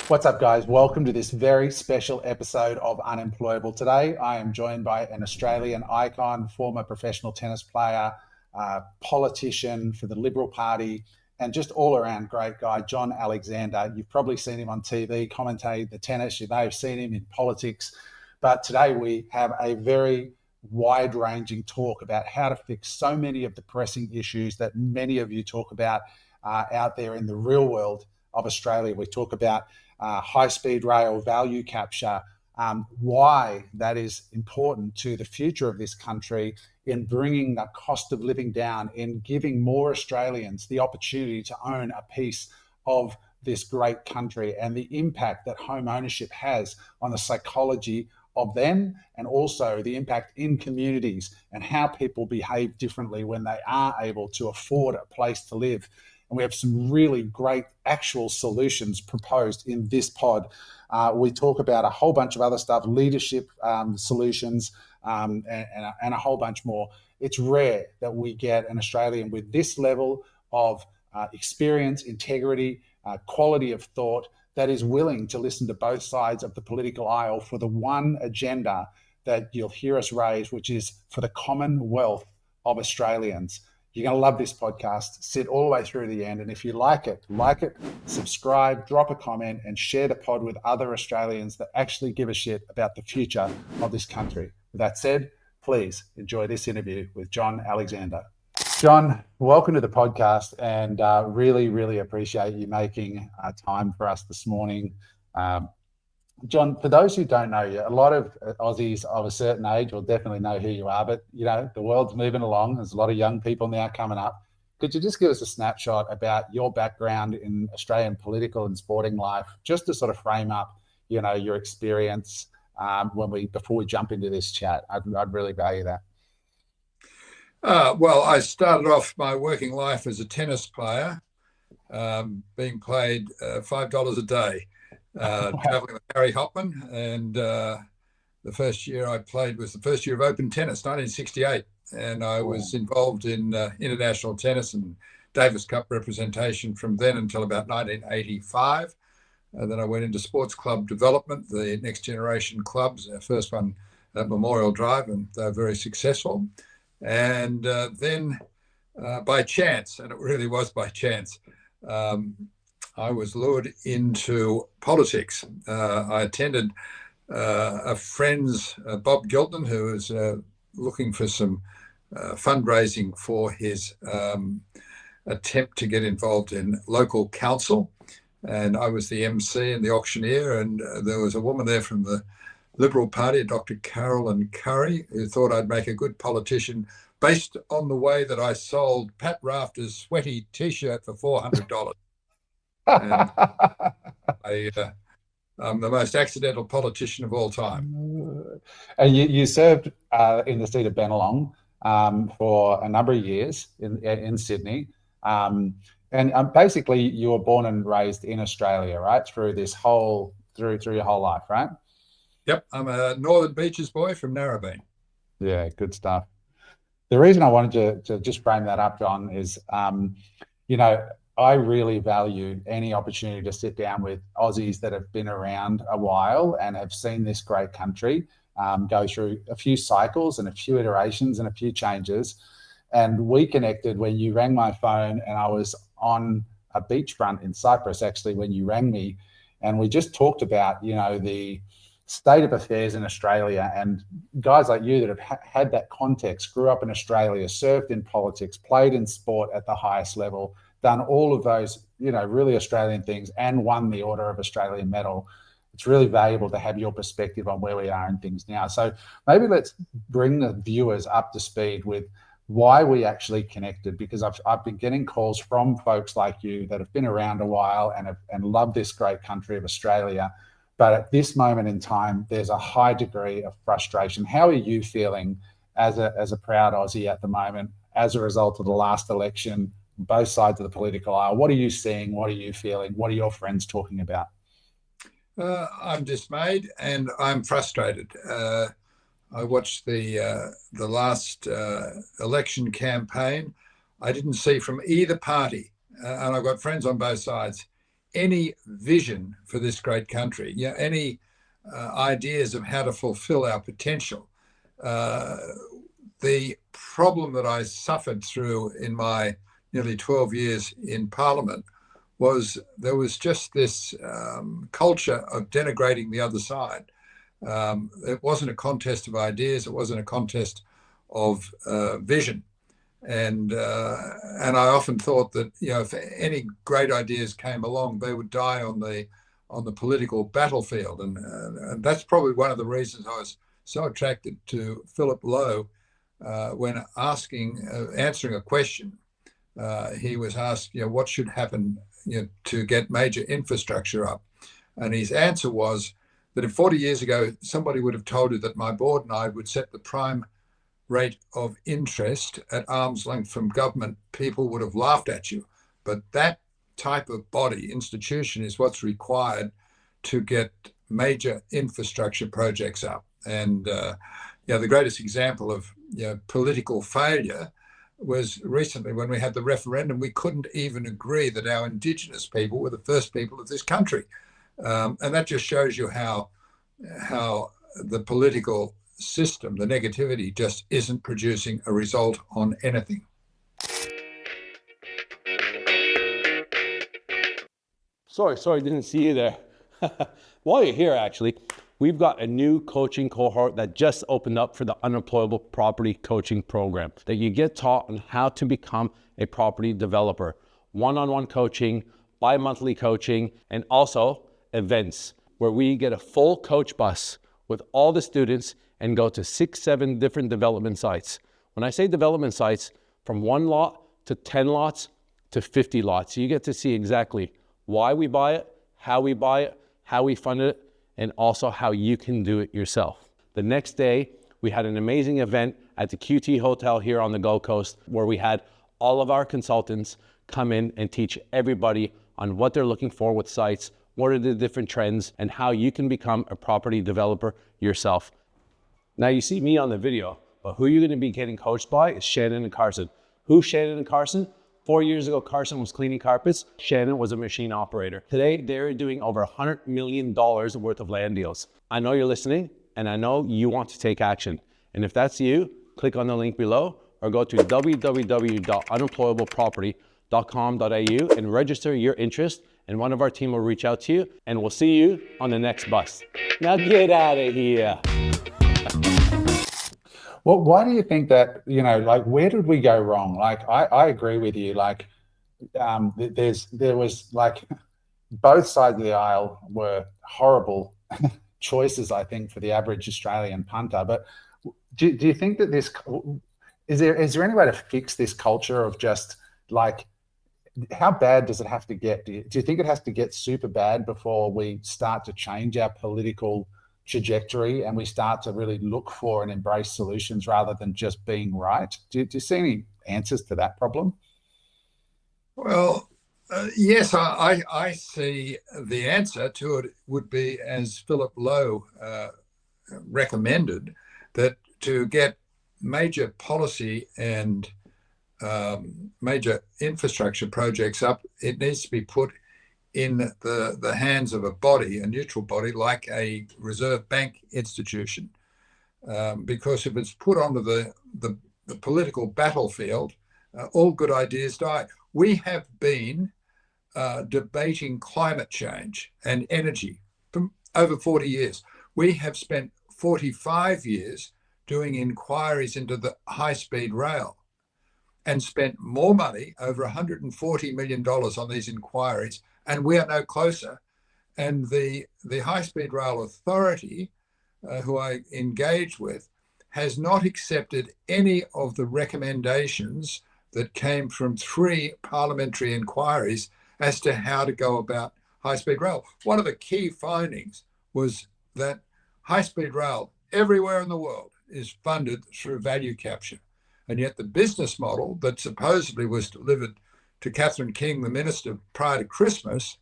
What's up, guys? Welcome to this very special episode of Unemployable. Today, I am joined by an Australian icon, former professional tennis player, politician for the Liberal Party, and just all-around great guy, John Alexander. You've probably seen him on TV, commentate the tennis. You may have seen him in politics. But today we have a very wide-ranging talk about how to fix so many of the pressing issues that many of you talk about out there in the real world of Australia. We talk about high-speed rail, value capture, why that is important to the future of this country in bringing the cost of living down, in giving more Australians the opportunity to own a piece of this great country, and the impact that home ownership has on the psychology of them, and also the impact in communities and how people behave differently when they are able to afford a place to live. And we have some really great actual solutions proposed in this pod. We talk about a whole bunch of other stuff, leadership solutions, and a whole bunch more. It's rare that we get an Australian with this level of experience, integrity, quality of thought, that is willing to listen to both sides of the political aisle for the one agenda that you'll hear us raise, which is for the commonwealth of Australians. You're going to love this podcast. Sit all the way through the end. And if you like it, subscribe, drop a comment, and share the pod with other Australians that actually give a shit about the future of this country. With that said, please enjoy this interview with John Alexander. John, welcome to the podcast, and really appreciate you making time for us this morning. John, for those who don't know you, a lot of Aussies of a certain age will definitely know who you are, but you know, the world's moving along. There's a lot of young people now coming up. Could you just give us a snapshot about your background in Australian political and sporting life, just to sort of frame up, you know, your experience before we jump into this chat? I'd really value that. Well, I started off my working life as a tennis player, being paid $5 a day. Traveling with Harry Hopman, and the first year I played was the first year of open tennis, 1968, and I was involved in international tennis and Davis Cup representation from then until about 1985. Then I went into sports club development, the next generation clubs, our first one at Memorial Drive, and they're very successful. And then by chance, and it really was by chance, I was lured into politics. I attended a friend's, Bob Gilton, who was looking for some fundraising for his attempt to get involved in local council. And I was the MC and the auctioneer, and there was a woman there from the Liberal Party, Dr. Carolyn Curry, who thought I'd make a good politician based on the way that I sold Pat Rafter's sweaty T-shirt for $400. And I'm the most accidental politician of all time. And you served in the seat of Bennelong for a number of years in Sydney. And basically you were born and raised in Australia, right? Through your whole life, right? Yep. I'm a Northern Beaches boy from Narrabeen. Yeah, good stuff. The reason I wanted to just frame that up, John, is, you know, I really value any opportunity to sit down with Aussies that have been around a while and have seen this great country go through a few cycles and a few iterations and a few changes. And we connected when you rang my phone, and I was on a beachfront in Cyprus, actually, when you rang me. And we just talked about, you know, the state of affairs in Australia, and guys like you that have had that context, grew up in Australia, served in politics, played in sport at the highest level, done all of those, you know, really Australian things, and won the Order of Australian Medal. It's really valuable to have your perspective on where we are in things now. So maybe let's bring the viewers up to speed with why we actually connected, because I've been getting calls from folks like you that have been around a while and love this great country of Australia. But at this moment in time, there's a high degree of frustration. How are you feeling as a proud Aussie at the moment as a result of the last election, both sides of the political aisle? What are you seeing? What are you feeling? What are your friends talking about? I'm dismayed and I'm frustrated. I watched the last election campaign. I didn't see from either party, and I've got friends on both sides, any vision for this great country, any ideas of how to fulfill our potential. The problem that I suffered through in my nearly 12 years in Parliament was there was just this culture of denigrating the other side. It wasn't a contest of ideas. It wasn't a contest of vision. And I often thought that if any great ideas came along, they would die on the political battlefield. And that's probably one of the reasons I was so attracted to Philip Lowe when answering a question. He was asked, what should happen to get major infrastructure up, and his answer was that if 40 years ago somebody would have told you that my board and I would set the prime rate of interest at arm's length from government, people would have laughed at you. But that type of body, institution, is what's required to get major infrastructure projects up. And the greatest example of political failure was recently when we had the referendum. We couldn't even agree that our Indigenous people were the first people of this country. And that just shows you how the political system, the negativity, just isn't producing a result on anything. Sorry, didn't see you there. While you're here, actually, we've got a new coaching cohort that just opened up for the Unemployable Property Coaching Program that you get taught on how to become a property developer. One-on-one coaching, bi-monthly coaching, and also events where we get a full coach bus with all the students and go to 6-7 different development sites. When I say development sites, from 1 lot to 10 lots to 50 lots. So you get to see exactly why we buy it, how we fund it, and also how you can do it yourself. The next day, we had an amazing event at the QT Hotel here on the Gold Coast where we had all of our consultants come in and teach everybody on what they're looking for with sites, what are the different trends, and how you can become a property developer yourself. Now you see me on the video, but who you're gonna be getting coached by is Shannon and Carson. Who's Shannon and Carson? 4 years ago, Carson was cleaning carpets. Shannon was a machine operator. Today, they're doing over $100 million worth of land deals. I know you're listening, and I know you want to take action. And if that's you, click on the link below or go to www.unemployableproperty.com.au and register your interest, and one of our team will reach out to you, and we'll see you on the next bus. Now get out of here. Well, why do you think that, where did we go wrong? I agree with you. There was both sides of the aisle were horrible choices, I think, for the average Australian punter. But do you think that is there any way to fix this culture of just how bad does it have to get? Do you think it has to get super bad before we start to change our political trajectory and we start to really look for and embrace solutions rather than just being right? Do you see any answers to that problem? Well, yes, I see the answer to it would be, as Philip Lowe recommended, that to get major policy and major infrastructure projects up, it needs to be put in the hands of a neutral body like a Reserve Bank institution. Because if it's put onto the political battlefield, all good ideas die. We have been debating climate change and energy for over 40 years. We have spent 45 years doing inquiries into the high-speed rail and spent more money, over $140 million on these inquiries, and we are no closer. And the High-Speed Rail Authority, who I engage with, has not accepted any of the recommendations that came from 3 parliamentary inquiries as to how to go about high-speed rail. One of the key findings was that high-speed rail everywhere in the world is funded through value capture. And yet the business model that supposedly was delivered to Catherine King, the minister, prior to Christmas,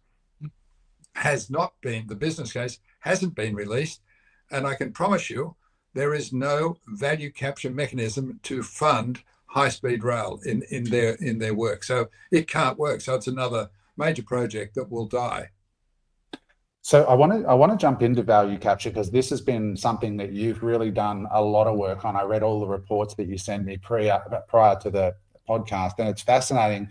has not been, the business case hasn't been released. And I can promise you, there is no value capture mechanism to fund high-speed rail in their work. So it can't work. So it's another major project that will die. So I want to jump into value capture, because this has been something that you've really done a lot of work on. I read all the reports that you sent me prior to the podcast, and it's fascinating.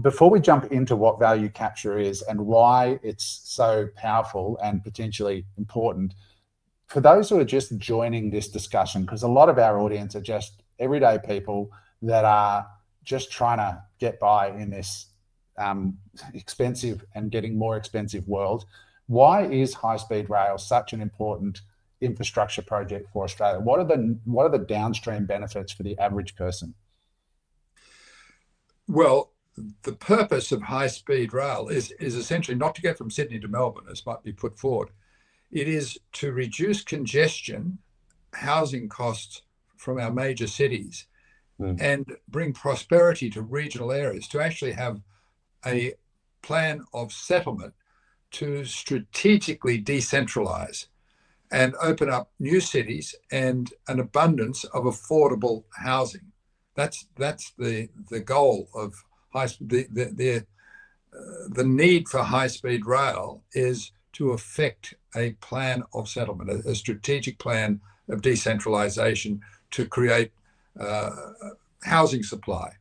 Before we jump into what value capture is and why it's so powerful and potentially important, for those who are just joining this discussion, because a lot of our audience are just everyday people that are just trying to get by in this expensive and getting more expensive world. Why is high-speed rail such an important infrastructure project for Australia? What are the downstream benefits for the average person? Well, the purpose of high-speed rail is essentially not to get from Sydney to Melbourne, as might be put forward. It is to reduce congestion, housing costs from our major cities, and bring prosperity to regional areas, to actually have a plan of settlement to strategically decentralize and open up new cities and an abundance of affordable housing. That's the goal of the need for high-speed rail is to effect a plan of settlement, a strategic plan of decentralization to create housing supply.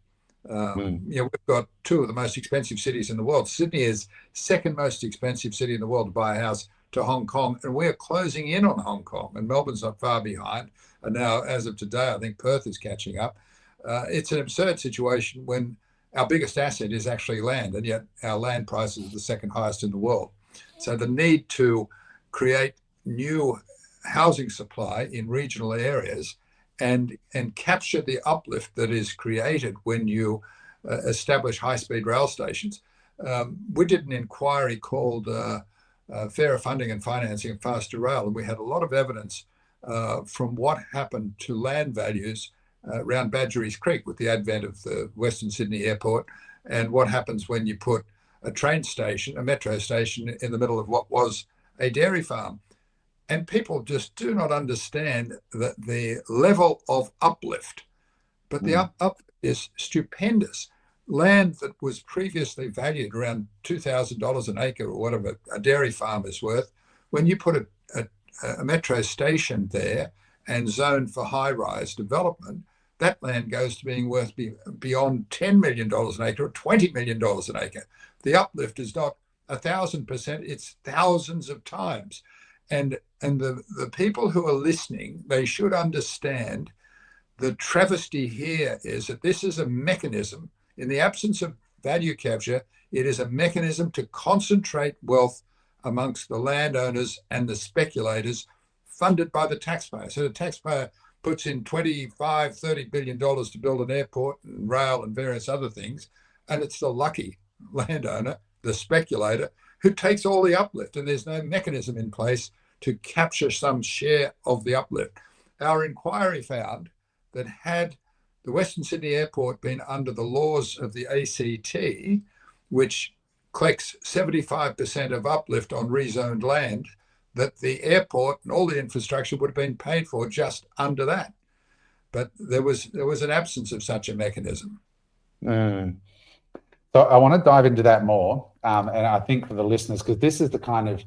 We've got two of the most expensive cities in the world. Sydney is second most expensive city in the world to buy a house to Hong Kong, and we're closing in on Hong Kong, and Melbourne's not far behind. And now, as of today, I think Perth is catching up. It's an absurd situation when our biggest asset is actually land, and yet our land prices are the second highest in the world. So the need to create new housing supply in regional areas and capture the uplift that is created when you establish high-speed rail stations. We did an inquiry called Fairer Funding and Financing of Faster Rail, and we had a lot of evidence from what happened to land values around Badgerys Creek with the advent of the Western Sydney Airport, and what happens when you put a train station, a metro station, in the middle of what was a dairy farm. And people just do not understand the level of uplift. But the uplift is stupendous. Land that was previously valued around $2,000 an acre, or whatever a dairy farm is worth, when you put a metro station there and zoned for high-rise development, that land goes to being worth beyond $10 million an acre or $20 million an acre. The uplift is not 1,000%, it's thousands of times. And the people who are listening, they should understand the travesty here is that this is a mechanism, in the absence of value capture, it is a mechanism to concentrate wealth amongst the landowners and the speculators, funded by the taxpayer. So the taxpayer puts in $25-30 billion to build an airport and rail and various other things, and it's the lucky landowner, the speculator, who takes all the uplift, and there's no mechanism in place to capture some share of the uplift. Our inquiry found that had the Western Sydney Airport been under the laws of the ACT, which collects 75% of uplift on rezoned land, that the airport and all the infrastructure would have been paid for just under that. But there was an absence of such a mechanism. So I want to dive into that more. And I think for the listeners, because this is the kind of,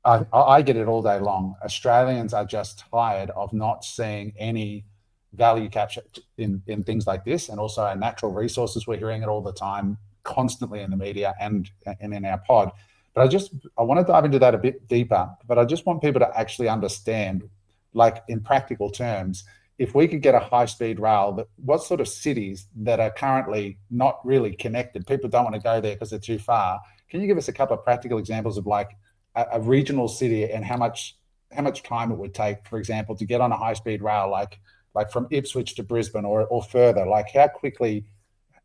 I get it all day long. Australians are just tired of not seeing any value capture in things like this, and also our natural resources. We're hearing it all the time, constantly in the media and in our pod. But I want to dive into that a bit deeper, but I just want people to actually understand, like in practical terms, if we could get a high-speed rail, what sort of cities that are currently not really connected, people don't want to go there because they're too far. Can you give us a couple of practical examples of like a regional city and how much time it would take, for example, to get on a high-speed rail, like from Ipswich to Brisbane or further? Like how quickly,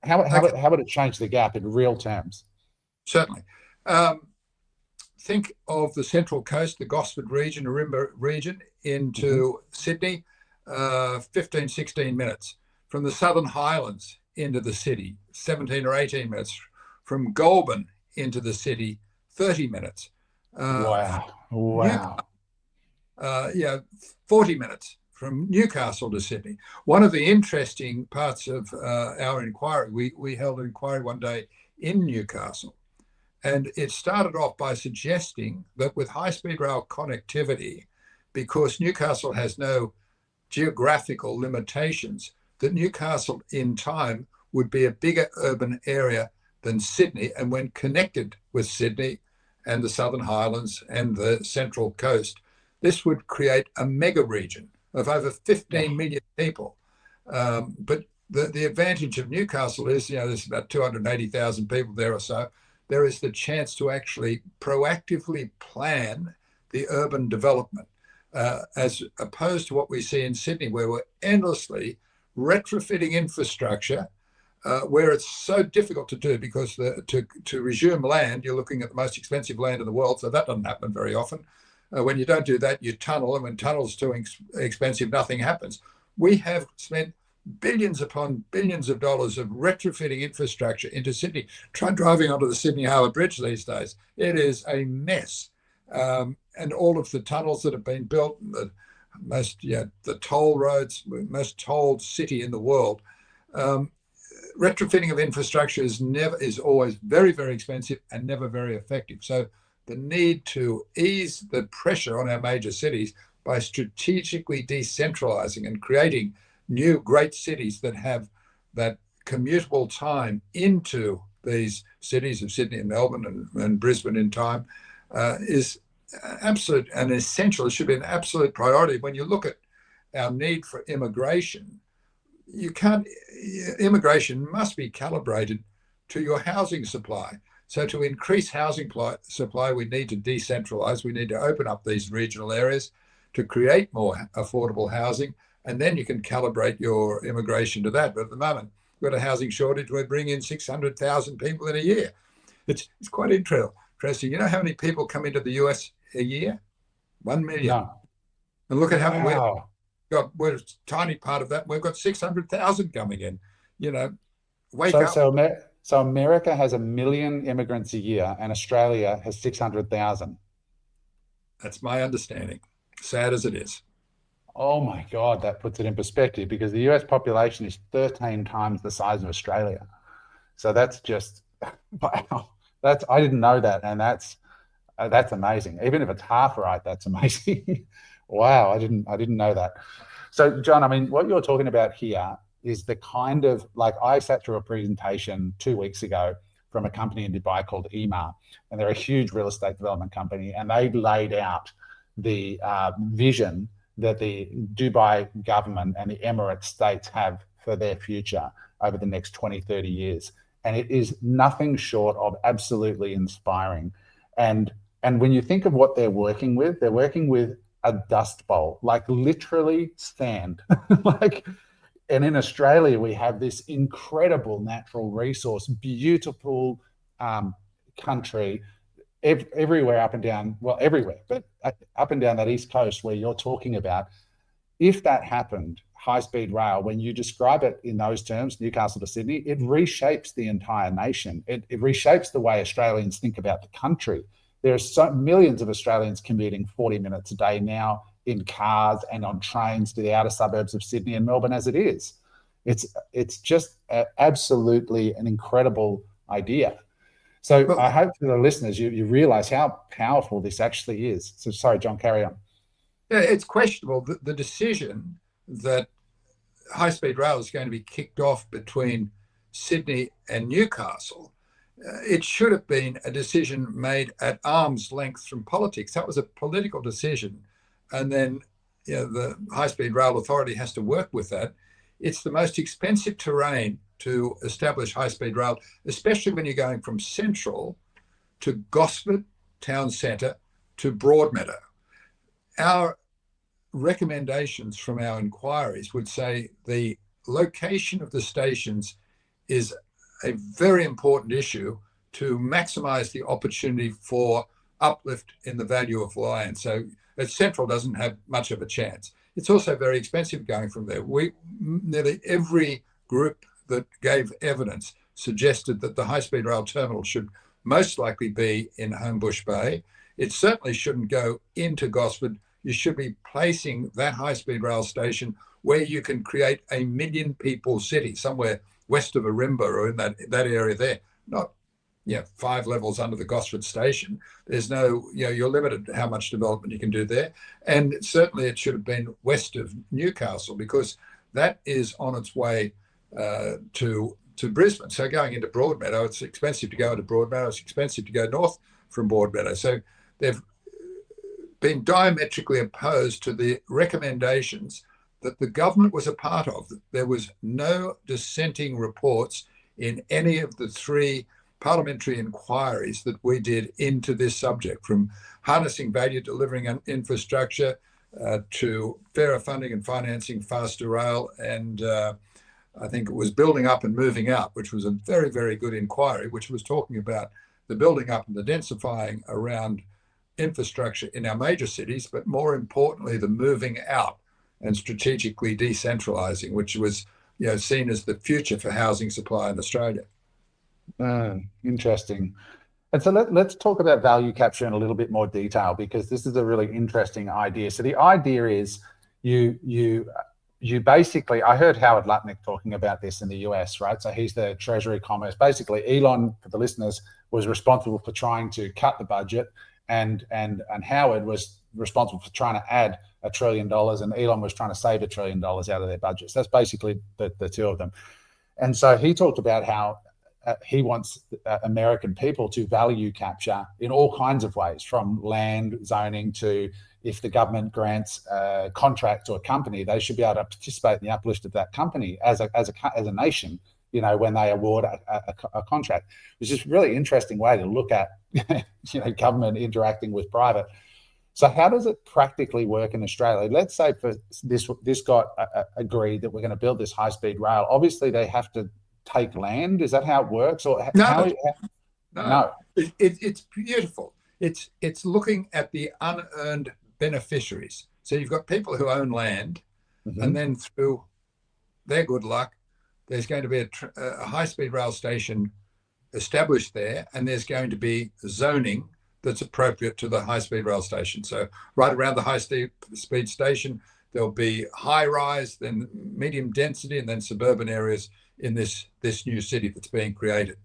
how would it change the gap in real terms? Certainly. Think of the Central Coast, the Gosford region, Ourimbah region, into Sydney, 15, 16 minutes. From the Southern Highlands into the city, 17 or 18 minutes. From Goulburn into the city, 30 minutes. Wow. 40 minutes. from Newcastle to Sydney. One of the interesting parts of our inquiry, we held an inquiry one day in Newcastle, and it started off by suggesting that with high-speed rail connectivity, because Newcastle has no geographical limitations, that Newcastle in time would be a bigger urban area than Sydney, and when connected with Sydney and the Southern Highlands and the Central Coast, this would create a mega region of over 15 million people. But the advantage of Newcastle is, there's about 280,000 people there or so. There is the chance to actually proactively plan the urban development, as opposed to what we see in Sydney, where we're endlessly retrofitting infrastructure, where it's so difficult to do because to resume land, you're looking at the most expensive land in the world, so that doesn't happen very often. When you don't do that, you tunnel, and when tunnel's too expensive, nothing happens. We have spent billions upon billions of dollars of retrofitting infrastructure into Sydney. Try driving onto the Sydney Harbour Bridge these days. It is a mess. And all of the tunnels that have been built, the toll roads, most tolled city in the world. Retrofitting of infrastructure is always very, very expensive and never very effective. So the need to ease the pressure on our major cities by strategically decentralizing and creating new great cities that have that commutable time into these cities of Sydney and Melbourne and Brisbane in time is absolute and essential. It should be an absolute priority. When you look at our need for immigration, immigration must be calibrated to your housing supply. So to increase housing supply, we need to decentralize. We need to open up these regional areas to create more affordable housing, and then you can calibrate your immigration to that. But at the moment, we've got a housing shortage. We bring in 600,000 people in a year. It's quite interesting. You know how many people come into the US a year? 1 million. No. And look at how we're a tiny part of that. We've got 600,000 coming in. Wake up. So America has 1 million immigrants a year, and Australia has 600,000. That's my understanding. Sad as it is. Oh my God, that puts it in perspective, because the US population is 13 times the size of Australia. So that's just, wow. I didn't know that, and that's amazing. Even if it's half right, that's amazing. Wow, I didn't know that. So John, I mean, what you're talking about here is the kind of, like, I sat through a presentation 2 weeks ago from a company in Dubai called Emaar, and they're a huge real estate development company, and they laid out the vision that the Dubai government and the Emirate states have for their future over the next 20, 30 years. And it is nothing short of absolutely inspiring. And when you think of what they're working with a dust bowl, like literally sand. And in Australia, we have this incredible natural resource, beautiful country, everywhere up and down, well, everywhere, but up and down that East Coast where you're talking about. If that happened, high-speed rail, when you describe it in those terms, Newcastle to Sydney, it reshapes the entire nation. It reshapes the way Australians think about the country. There are millions of Australians commuting 40 minutes a day now in cars and on trains to the outer suburbs of Sydney and Melbourne as it is. It's just absolutely an incredible idea. So I hope for the listeners, you realise how powerful this actually is. So sorry, John, carry on. Yeah, it's questionable. The decision that high-speed rail is going to be kicked off between Sydney and Newcastle, it should have been a decision made at arm's length from politics. That was a political decision. And then the high-speed rail authority has to work with that. It's the most expensive terrain to establish high-speed rail, especially when you're going from Central to Gosford Town Centre to Broadmeadow. Our recommendations from our inquiries would say the location of the stations is a very important issue to maximise the opportunity for uplift in the value of land. So Central doesn't have much of a chance. It's also very expensive going from there. Nearly every group that gave evidence suggested that the high-speed rail terminal should most likely be in Homebush Bay. It certainly shouldn't go into Gosford. you should be placing that high-speed rail station where you can create a 1 million people city, somewhere west of Arimba or in that area there, not 5 levels under the Gosford station. There's no, you're limited how much development you can do there. And certainly it should have been west of Newcastle, because that is on its way to Brisbane. So going into Broadmeadow, it's expensive to go into Broadmeadow. It's expensive to go north from Broadmeadow. So they've been diametrically opposed to the recommendations that the government was a part of. There was no dissenting reports in any of the 3 parliamentary inquiries that we did into this subject, from harnessing value, delivering infrastructure, to fairer funding and financing faster rail, and I think it was building up and moving out, which was a very, very good inquiry, which was talking about the building up and the densifying around infrastructure in our major cities, but more importantly, the moving out and strategically decentralizing, which was seen as the future for housing supply in Australia. Interesting. And so let's talk about value capture in a little bit more detail, because this is a really interesting idea. So the idea is you basically, I heard Howard Lutnick talking about this in the US, right? So he's the Treasury Commerce. Basically, Elon, for the listeners, was responsible for trying to cut the budget, and Howard was responsible for trying to add $1 trillion, and Elon was trying to save $1 trillion out of their budgets. That's basically the two of them. And so he talked about how he wants American people to value capture in all kinds of ways, from land zoning to, if the government grants a contract to a company, they should be able to participate in the uplift of that company as a nation, when they award a contract. It's just a really interesting way to look at government interacting with private. So how does it practically work in Australia? Let's say for this got agreed that we're going to build this high-speed rail. Obviously, they have to take land. Is that how it works? Or no. It's beautiful. It's looking at the unearned beneficiaries. So you've got people who own land, and then through their good luck, there's going to be a high-speed rail station established there, and there's going to be zoning that's appropriate to the high-speed rail station. So right around the high-speed station, there'll be high-rise, then medium density, and then suburban areas in this new city that's being created.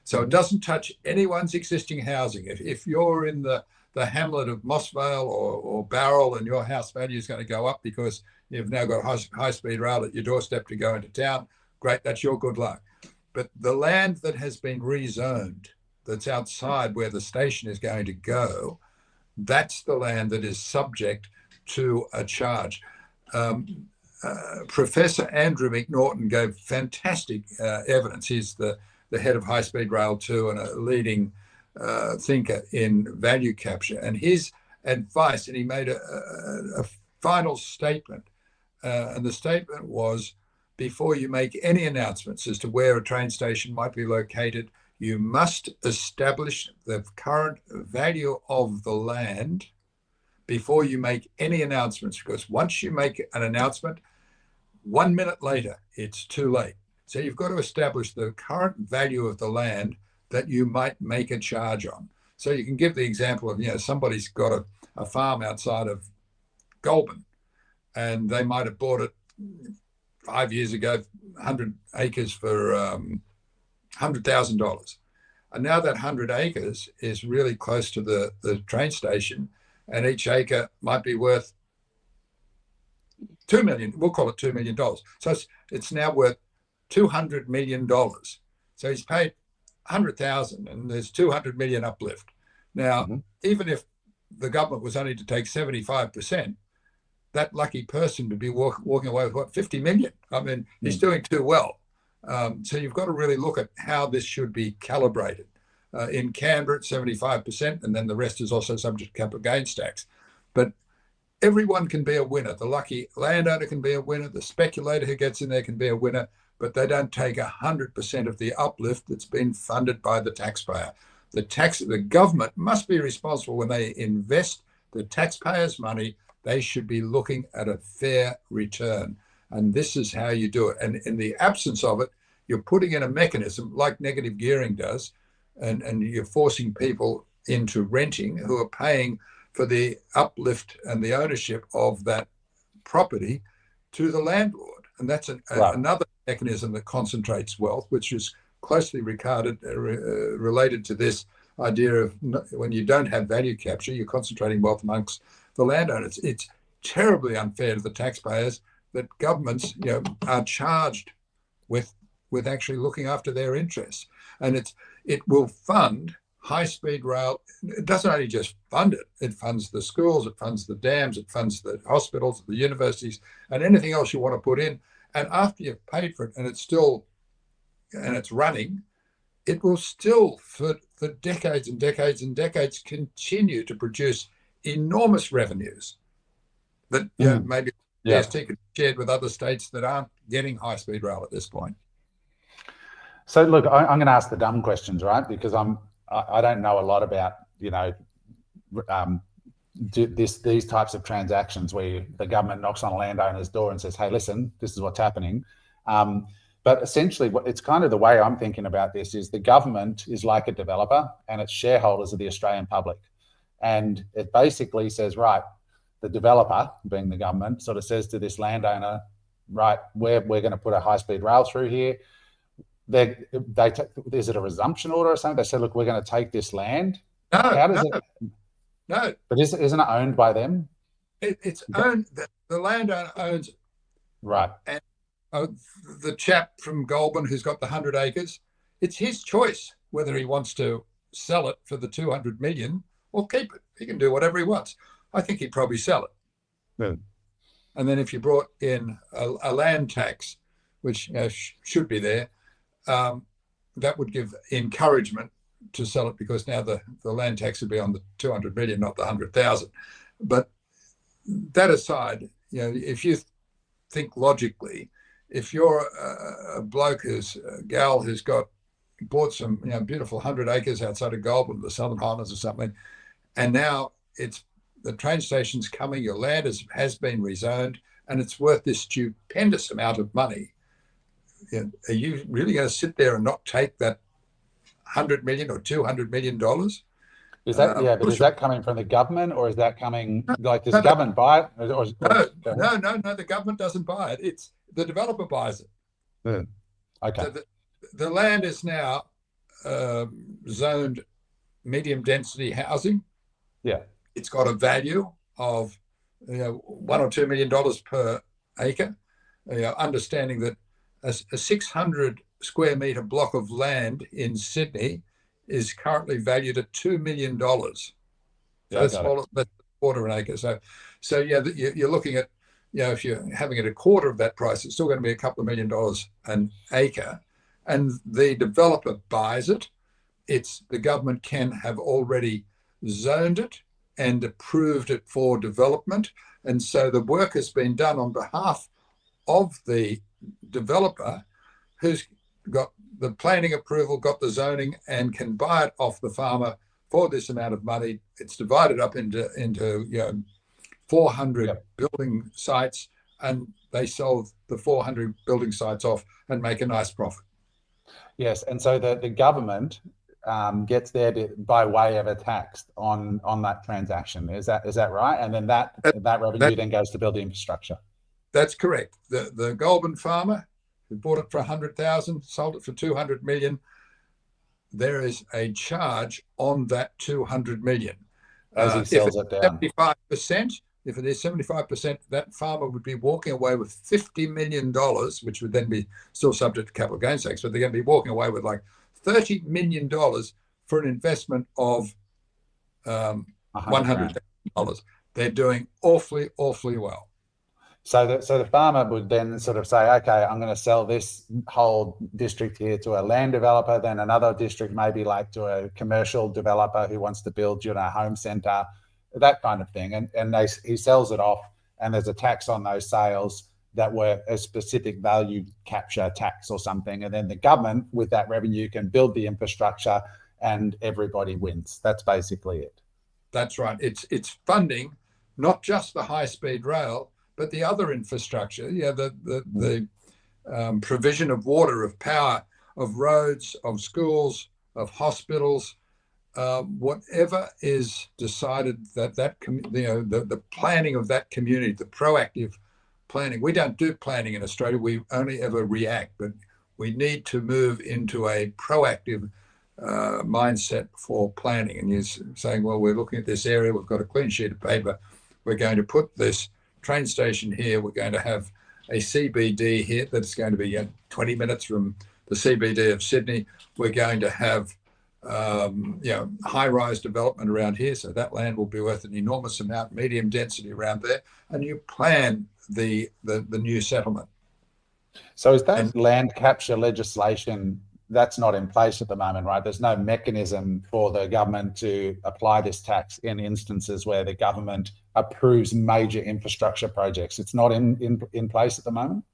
So it doesn't touch anyone's existing housing. If you're in the hamlet of Mossvale or Barrel, and your house value is going to go up because you've now got high-speed rail at your doorstep to go into town, great, that's your good luck. But the land that has been rezoned, that's outside where the station is going to go, that's the land that is subject to a charge. Professor Andrew McNaughton gave fantastic evidence. He's the head of High Speed Rail 2 and a leading thinker in value capture. And his advice, and he made a final statement, and the statement was, before you make any announcements as to where a train station might be located, you must establish the current value of the land before you make any announcements, because once you make an announcement, 1 minute later, it's too late. So you've got to establish the current value of the land that you might make a charge on. So you can give the example of, somebody's got a farm outside of Goulburn, and they might have bought it 5 years ago, 100 acres for $100,000. And now that 100 acres is really close to the train station, and each acre might be worth $2 million. We'll call it $2 million. So it's now worth $200 million. So he's paid $100,000, and there's $200 million uplift. Now, even if the government was only to take 75%, that lucky person would be walking away with what, 50 million? I mean, he's doing too well. So you've got to really look at how this should be calibrated. In Canberra, it's 75%, and then the rest is also subject to capital gains tax. But everyone can be a winner. The lucky landowner can be a winner. The speculator who gets in there can be a winner, but they don't take 100% of the uplift that's been funded by the taxpayer. The government must be responsible when they invest the taxpayers' money. They should be looking at a fair return. And this is how you do it. And in the absence of it, you're putting in a mechanism like negative gearing does, and you're forcing people into renting who are paying for the uplift and the ownership of that property to the landlord. And that's another mechanism that concentrates wealth, which is closely related to this idea of when you don't have value capture, you're concentrating wealth amongst the landowners. It's terribly unfair to the taxpayers that governments, are charged with actually looking after their interests. And it will fund high-speed rail. It doesn't only just fund it, it funds the schools, it funds the dams, it funds the hospitals, the universities, and anything else you want to put in. And after you've paid for it and it's running, it will still, for decades and decades and decades, continue to produce enormous revenues that maybe DST could be shared with other states that aren't getting high-speed rail at this point. So look, I'm going to ask the dumb questions, right? Because I don't know a lot about, these types of transactions where the government knocks on a landowner's door and says, hey, listen, this is what's happening. But essentially, it's kind of the way I'm thinking about this is the government is like a developer and its shareholders are the Australian public. And it basically says, right, the developer, being the government, sort of says to this landowner, right, we're going to put a high-speed rail through here. Is it a resumption order or something? They said, look, we're going to take this land. No. But isn't it owned by them? It's owned. The landowner owns it. Right. And the chap from Goulburn who's got the 100 acres, it's his choice whether he wants to sell it for the 200 million or keep it. He can do whatever he wants. I think he'd probably sell it. Yeah. And then if you brought in a land tax, which should be there, that would give encouragement to sell it, because now the land tax would be on the 200 million, not the 100,000. But that aside, if you think logically, if you're a bloke a gal who's bought some beautiful 100 acres outside of Goulburn, the Southern Highlands or something, and now the train station's coming, your land has been rezoned, and it's worth this stupendous amount of money. Are you really going to sit there and not take that $100 million or $200 million? Is that but is that coming from the government, or is that coming does the government buy it? No, the government doesn't buy it. It's the developer buys it. Okay. The land is now zoned medium density housing. Yeah. It's got a value of $1 or $2 million per acre. Understanding that a 600 square metre block of land in Sydney is currently valued at $2 million. That's a quarter an acre. So you're looking at, if you're having it a quarter of that price, it's still going to be a couple of $1 million an acre. And the developer buys it. The government can have already zoned it and approved it for development. And so the work has been done on behalf of the developer, who's got the planning approval, got the zoning, and can buy it off the farmer for this amount of money. It's divided up into 400 building sites, and they sell the 400 building sites off and make a nice profit. Yes, and so the government gets there by way of a tax on that transaction. Is that right? And then that revenue then goes to build the infrastructure. That's correct. The Goulburn farmer who bought it for 100,000, sold it for 200 million. There is a charge on that 200 million. As he sells it down. 75%. If it is 75%, that farmer would be walking away with $50 million, which would then be still subject to capital gains tax, but they're going to be walking away with like $30 million for an investment of $100,000. They're doing awfully, awfully well. So the farmer would then sort of say, okay, I'm going to sell this whole district here to a land developer, then another district maybe like to a commercial developer who wants to build a home centre, that kind of thing. And he sells it off, and there's a tax on those sales that were a specific value capture tax or something. And then the government with that revenue can build the infrastructure and everybody wins. That's basically it. That's right. It's funding not just the high-speed rail, but the other infrastructure, the provision of water, of power, of roads, of schools, of hospitals, whatever is decided the planning of that community, the proactive planning. We don't do planning in Australia. We only ever react, but we need to move into a proactive mindset for planning. And you're saying, well, we're looking at this area. We've got a clean sheet of paper. We're going to put this train station here. We're going to have a CBD here that's going to be 20 minutes from the CBD of Sydney. We're going to have high-rise development around here, so that land will be worth an enormous amount, medium density around there, and you plan the new settlement. So is that land capture legislation, that's not in place at the moment, right? There's no mechanism for the government to apply this tax in instances where the government approves major infrastructure projects. It's not in place at the moment?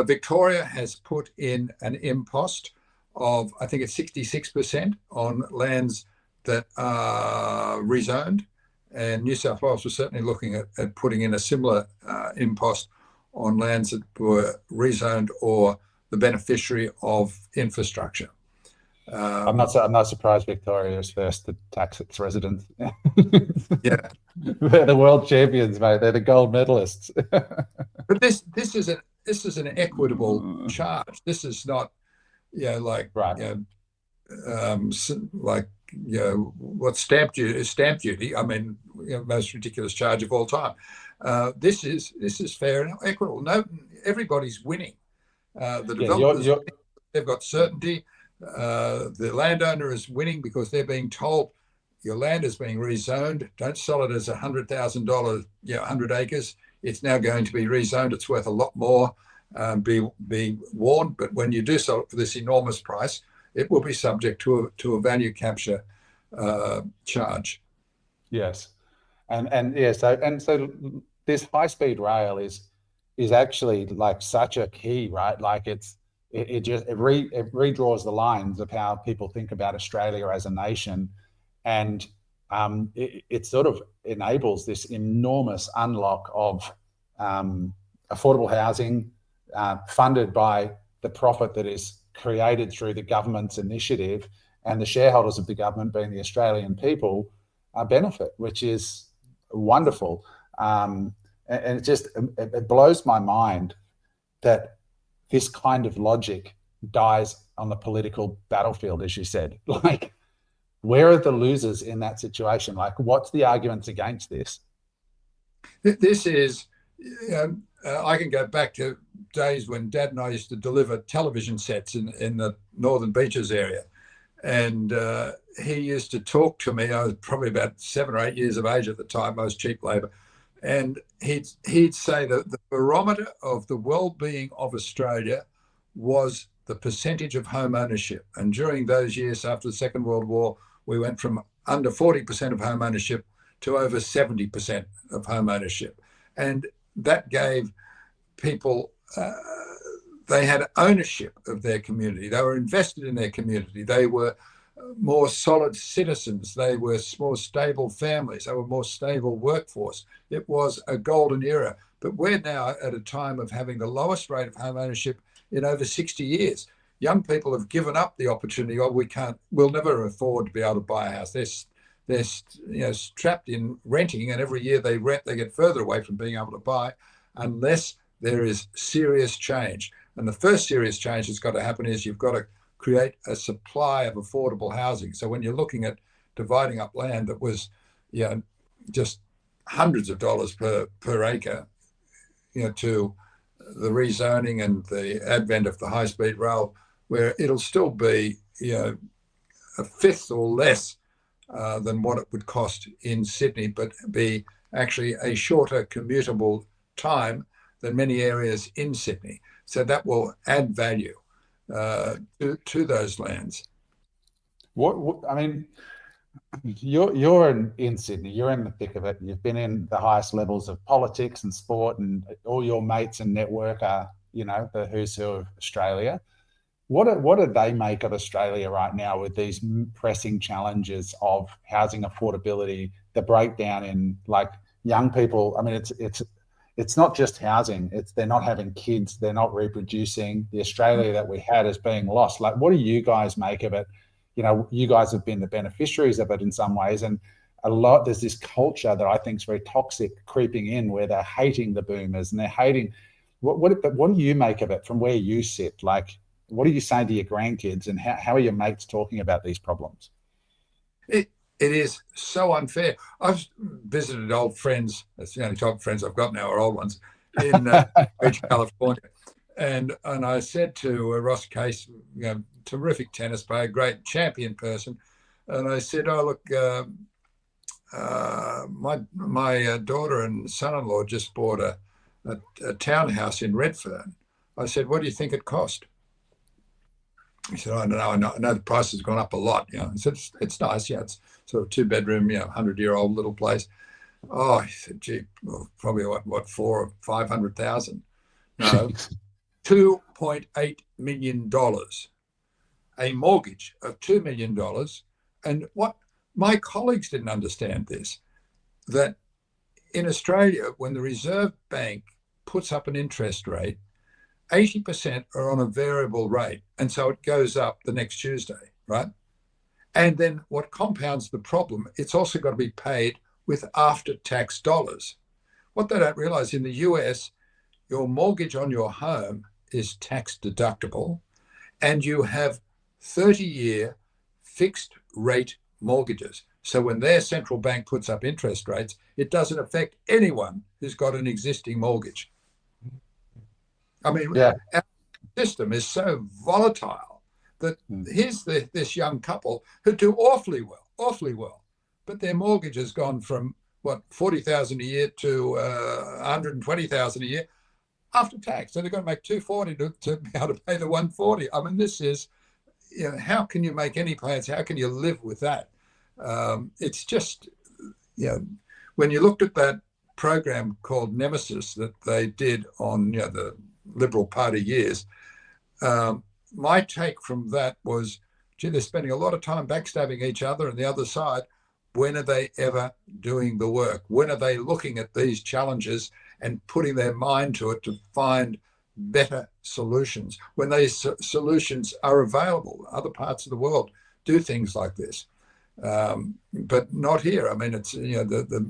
Victoria has put in an impost of, I think it's 66% on lands that are rezoned. And New South Wales was certainly looking at putting in a similar impost on lands that were rezoned or the beneficiary of infrastructure. I'm not surprised Victoria is first to tax its residents. Yeah, they're the world champions, mate. They're the gold medalists. But this is an equitable charge. This is not, what stamp duty is. Stamp duty. I mean, most ridiculous charge of all time. This is fair and equitable. No, everybody's winning. The developers, they've got certainty. The landowner is winning because they're being told your land is being rezoned. Don't sell it as $100,000, 100 acres. It's now going to be rezoned. It's worth a lot more. Be warned. But when you do sell it for this enormous price, it will be subject to a value capture charge. Yes, so this high-speed rail is actually like such a key, right? Like it redraws the lines of how people think about Australia as a nation, and it sort of enables this enormous unlock of affordable housing funded by the profit that is created through the government's initiative, and the shareholders of the government, being the Australian people, benefit, which is wonderful. And it blows my mind that this kind of logic dies on the political battlefield, as you said. Like, where are the losers in that situation? Like, what's the arguments against this? This is, I can go back to days when Dad and I used to deliver television sets in the Northern Beaches area. And he used to talk to me. I was probably about 7 or 8 years of age at the time. I was cheap labour. And he'd say that the barometer of the well-being of Australia was the percentage of home ownership. And during those years after the Second World War, we went from under 40% of home ownership to over 70% of home ownership. And that gave people, they had ownership of their community. They were invested in their community. They were more solid citizens. They were more stable families. They were more stable workforce. It was a golden era. But we're now at a time of having the lowest rate of home ownership in over 60 years. Young people have given up the opportunity. We'll never afford to be able to buy a house. They're trapped in renting, and every year they rent, they get further away from being able to buy unless there is serious change. And the first serious change that's got to happen is you've got to create a supply of affordable housing. So when you're looking at dividing up land that was, just hundreds of dollars per acre, to the rezoning and the advent of the high-speed rail, where it'll still be, a fifth or less than what it would cost in Sydney, but be actually a shorter commutable time than many areas in Sydney. So that will add value to those lands. I mean, you're in Sydney. You're in the thick of it. You've been in the highest levels of politics and sport, and all your mates and network are, the who's who of Australia. What do they make of Australia right now with these pressing challenges of housing affordability, the breakdown in young people? I mean, it's not just housing. They're not having kids. They're not reproducing. The Australia that we had is being lost. What do you guys make of it? you guys have been the beneficiaries of it in some ways. And there's this culture that I think is very toxic creeping in, where they're hating the boomers and they're hating. What do you make of it from where you sit? Like, what are you saying to your grandkids, and how are your mates talking about these problems? It is so unfair. I've visited old friends. That's the only type of friends I've got now, are old ones, in California. And I said to Ross Case, terrific tennis player, great champion person, and I said, "Oh, look, my daughter and son-in-law just bought a townhouse in Redfern." I said, "What do you think it cost?" He said, "I don't know. I know the price has gone up a lot." I said, "It's nice. Yeah, it's sort of 2-bedroom, 100-year-old little place." Oh, he said, "Gee, well, probably what, $400,000 or $500,000?" No, $2.8 million, a mortgage of $2 million. And what my colleagues didn't understand that in Australia, when the Reserve Bank puts up an interest rate, 80% are on a variable rate. And so it goes up the next Tuesday, right? And then what compounds the problem, it's also got to be paid with after-tax dollars. What they don't realize, in the US, your mortgage on your home is tax deductible, and you have 30-year fixed rate mortgages. So when their central bank puts up interest rates, it doesn't affect anyone who's got an existing mortgage. I mean, Our system is so volatile that here's this young couple who do awfully well, but their mortgage has gone from $40,000 a year to $120,000 a year after tax. So they've got to make $240 to be able to pay the $140. I mean, this is, how can you make any plans? How can you live with that? It's just, when you looked at that program called Nemesis that they did on the Liberal Party years, my take from that was, gee, they're spending a lot of time backstabbing each other and the other side. When are they ever doing the work? When are they looking at these challenges and putting their mind to it to find better solutions? When these solutions are available, other parts of the world do things like this, but not here. I mean, it's the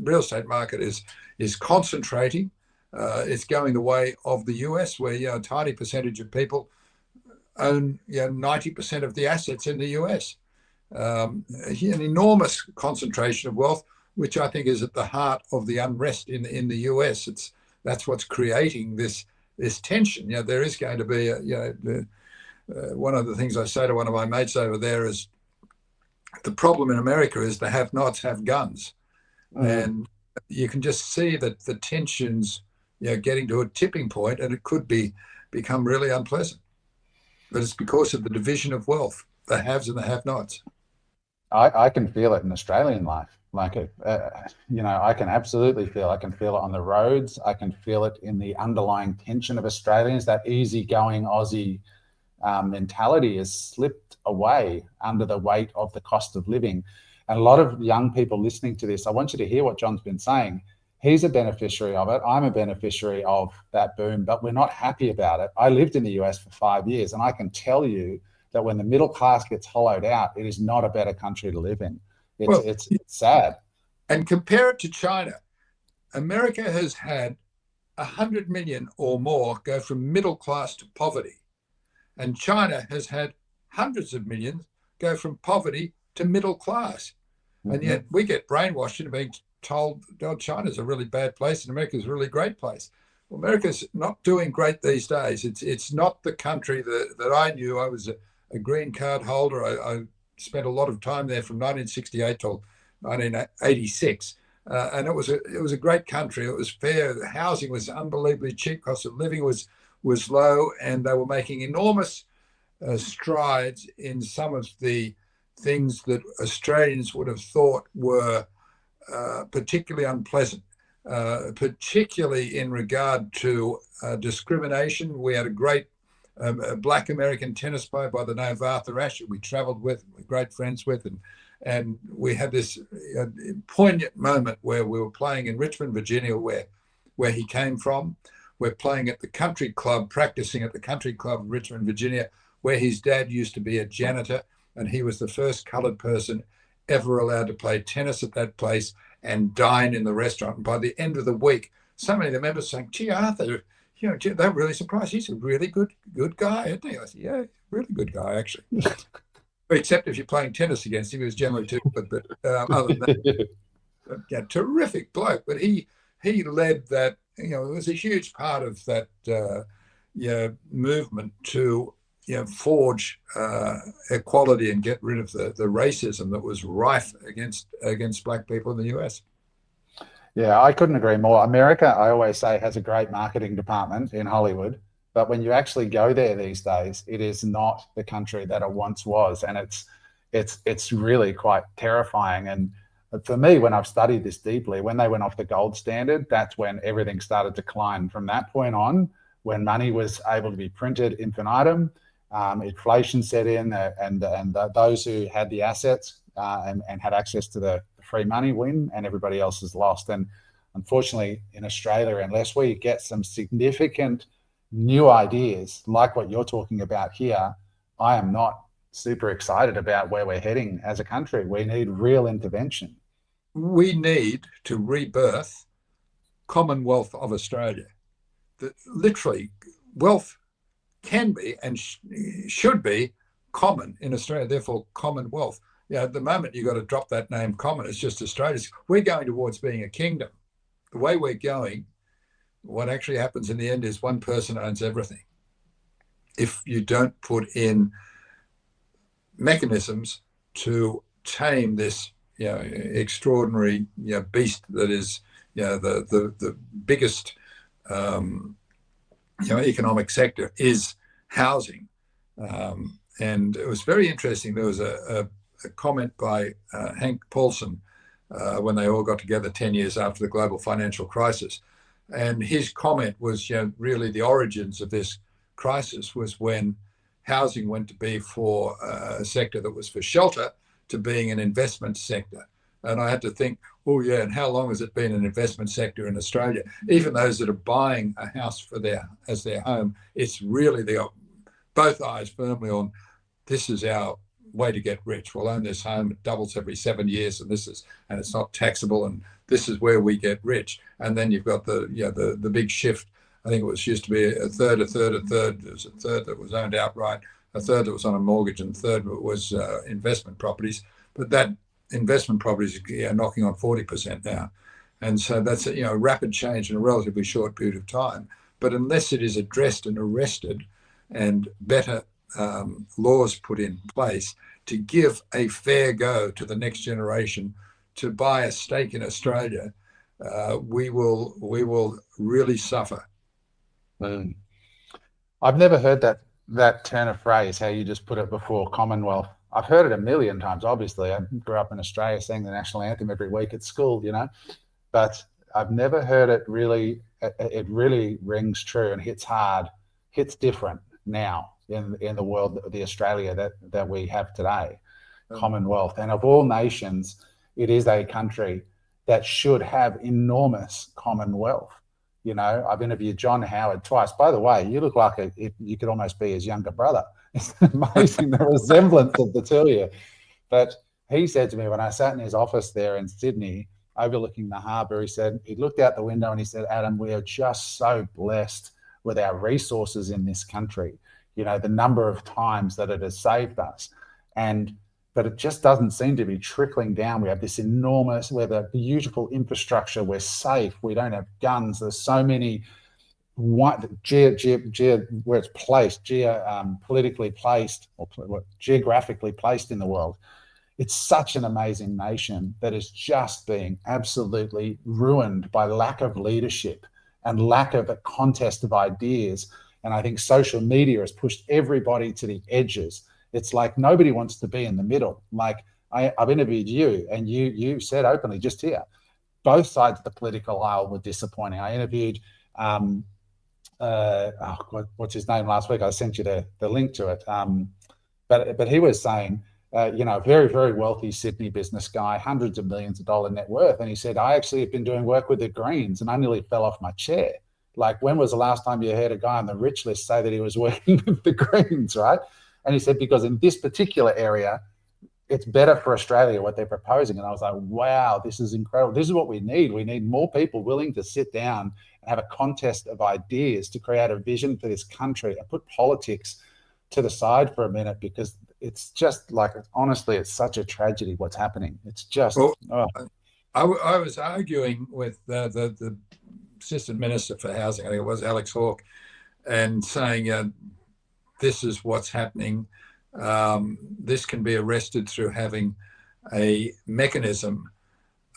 real estate market is concentrating. It's going the way of the US, where a tiny percentage of people own 90% of the assets in the US. An enormous concentration of wealth, which I think is at the heart of the unrest in the US. That's what's creating this tension. There is going to be one of the things I say to one of my mates over there is, the problem in America is the have-nots have guns, and you can just see that the tensions getting to a tipping point, and it could become really unpleasant. But it's because of the division of wealth, the haves and the have-nots. I can feel it in Australian life. Like, I can absolutely feel. I can feel it on the roads. I can feel it in the underlying tension of Australians. That easygoing Aussie mentality has slipped away under the weight of the cost of living. And a lot of young people listening to this, I want you to hear what John's been saying. He's a beneficiary of it. I'm a beneficiary of that boom, but we're not happy about it. I lived in the US for 5 years, and I can tell you that when the middle class gets hollowed out, it is not a better country to live in. It's sad. And compare it to China. America has had 100 million or more go from middle class to poverty. And China has had hundreds of millions go from poverty to middle class. And yet we get brainwashed into being told, oh, China's a really bad place and America's a really great place. Well, America's not doing great these days. It's not the country that I knew. I was a green card holder. I spent a lot of time there from 1968 till 1986. And it was a great country. It was fair. The housing was unbelievably cheap. Cost of living was low, and they were making enormous strides in some of the things that Australians would have thought were particularly unpleasant, particularly in regard to discrimination. We had a great Black American tennis player by the name of Arthur Ashe, we travelled with, we're great friends with, and we had this poignant moment where we were playing in Richmond, Virginia, where he came from. We're playing at the country club, practicing at the country club in Richmond, Virginia, where his dad used to be a janitor. and he was the first coloured person ever allowed to play tennis at that place and dine in the restaurant. And by the end of the week, so many of the members saying, "Gee, Arthur, they're really surprised. He's a really good guy, isn't he?" I said, "Yeah, really good guy, actually." Except if you're playing tennis against him, he was generally too good. But other than that, yeah, terrific bloke. But he led that. It was a huge part of that movement to forge equality and get rid of the racism that was rife against black people in the US. Yeah, I couldn't agree more. America, I always say, has a great marketing department in Hollywood, but when you actually go there these days, it is not the country that it once was, and it's really quite terrifying. And for me, when I've studied this deeply, when they went off the gold standard, that's when everything started to decline. From that point on, when money was able to be printed infinitum, inflation set in, and those who had the assets and had access to the free money win, and everybody else is lost. And unfortunately, in Australia, unless we get some significant new ideas like what you're talking about here, I am not super excited about where we're heading as a country. We need real intervention. We need to rebirth Commonwealth of Australia. Literally, wealth can be and should be common in Australia, therefore Commonwealth. At the moment, you've got to drop that name common. It's just Australia. We're going towards being a kingdom. The way we're going, what actually happens in the end is one person owns everything. If you don't put in mechanisms to tame this extraordinary beast that is the biggest economic sector is housing. And it was very interesting. There was a comment by Hank Paulson when they all got together 10 years after the global financial crisis. And his comment was, really the origins of this crisis was when housing went to be for a sector that was for shelter to being an investment sector. And I had to think, oh yeah, and how long has it been an investment sector in Australia? Even those that are buying a house as their home, it's really both eyes firmly on, this is our way to get rich. We'll own this home, it doubles every 7 years, and it's not taxable, and this is where we get rich. And then you've got the big shift. I think it used to be a third. There was a third that was owned outright, a third that was on a mortgage, and a third was investment properties. But that investment properties are knocking on 40% now. And so that's a rapid change in a relatively short period of time. But unless it is addressed and arrested and better laws put in place to give a fair go to the next generation to buy a stake in Australia, we will really suffer. I've never heard that turn of phrase, how you just put it before Commonwealth. I've heard it a million times, obviously. I grew up in Australia singing the national anthem every week at school, but I've never heard it really. It really rings true and hits hard, hits different now in the world, the Australia that we have today, Commonwealth. And of all nations, it is a country that should have enormous commonwealth. I've interviewed John Howard twice. By the way, you look like you could almost be his younger brother. It's amazing the resemblance of the two of you. But he said to me when I sat in his office there in Sydney, overlooking the harbour, he looked out the window and he said, "Adam, we are just so blessed with our resources in this country. The number of times that it has saved us. But it just doesn't seem to be trickling down. We have this enormous, we have a beautiful infrastructure. We're safe. We don't have guns. There's so many where it's placed, politically placed, or geographically placed in the world. It's such an amazing nation that is just being absolutely ruined by lack of leadership and lack of a contest of ideas. And I think social media has pushed everybody to the edges. It's like nobody wants to be in the middle. Like I've interviewed you, and you said openly just here, both sides of the political aisle were disappointing. I interviewed, what's his name last week? I sent you the link to it. But he was saying, very, very wealthy Sydney business guy, hundreds of millions of dollar net worth. And he said, I actually have been doing work with the Greens and I nearly fell off my chair. Like, when was the last time you heard a guy on the rich list say that he was working with the Greens, right? And he said, because in this particular area, it's better for Australia, what they're proposing. And I was like, wow, this is incredible. This is what we need. We need more people willing to sit down and have a contest of ideas to create a vision for this country and put politics to the side for a minute, because it's just like, honestly, it's such a tragedy what's happening. It's just... Well, I was arguing with the Assistant Minister for Housing, I think it was Alex Hawke, and saying this is what's happening. This can be arrested through having a mechanism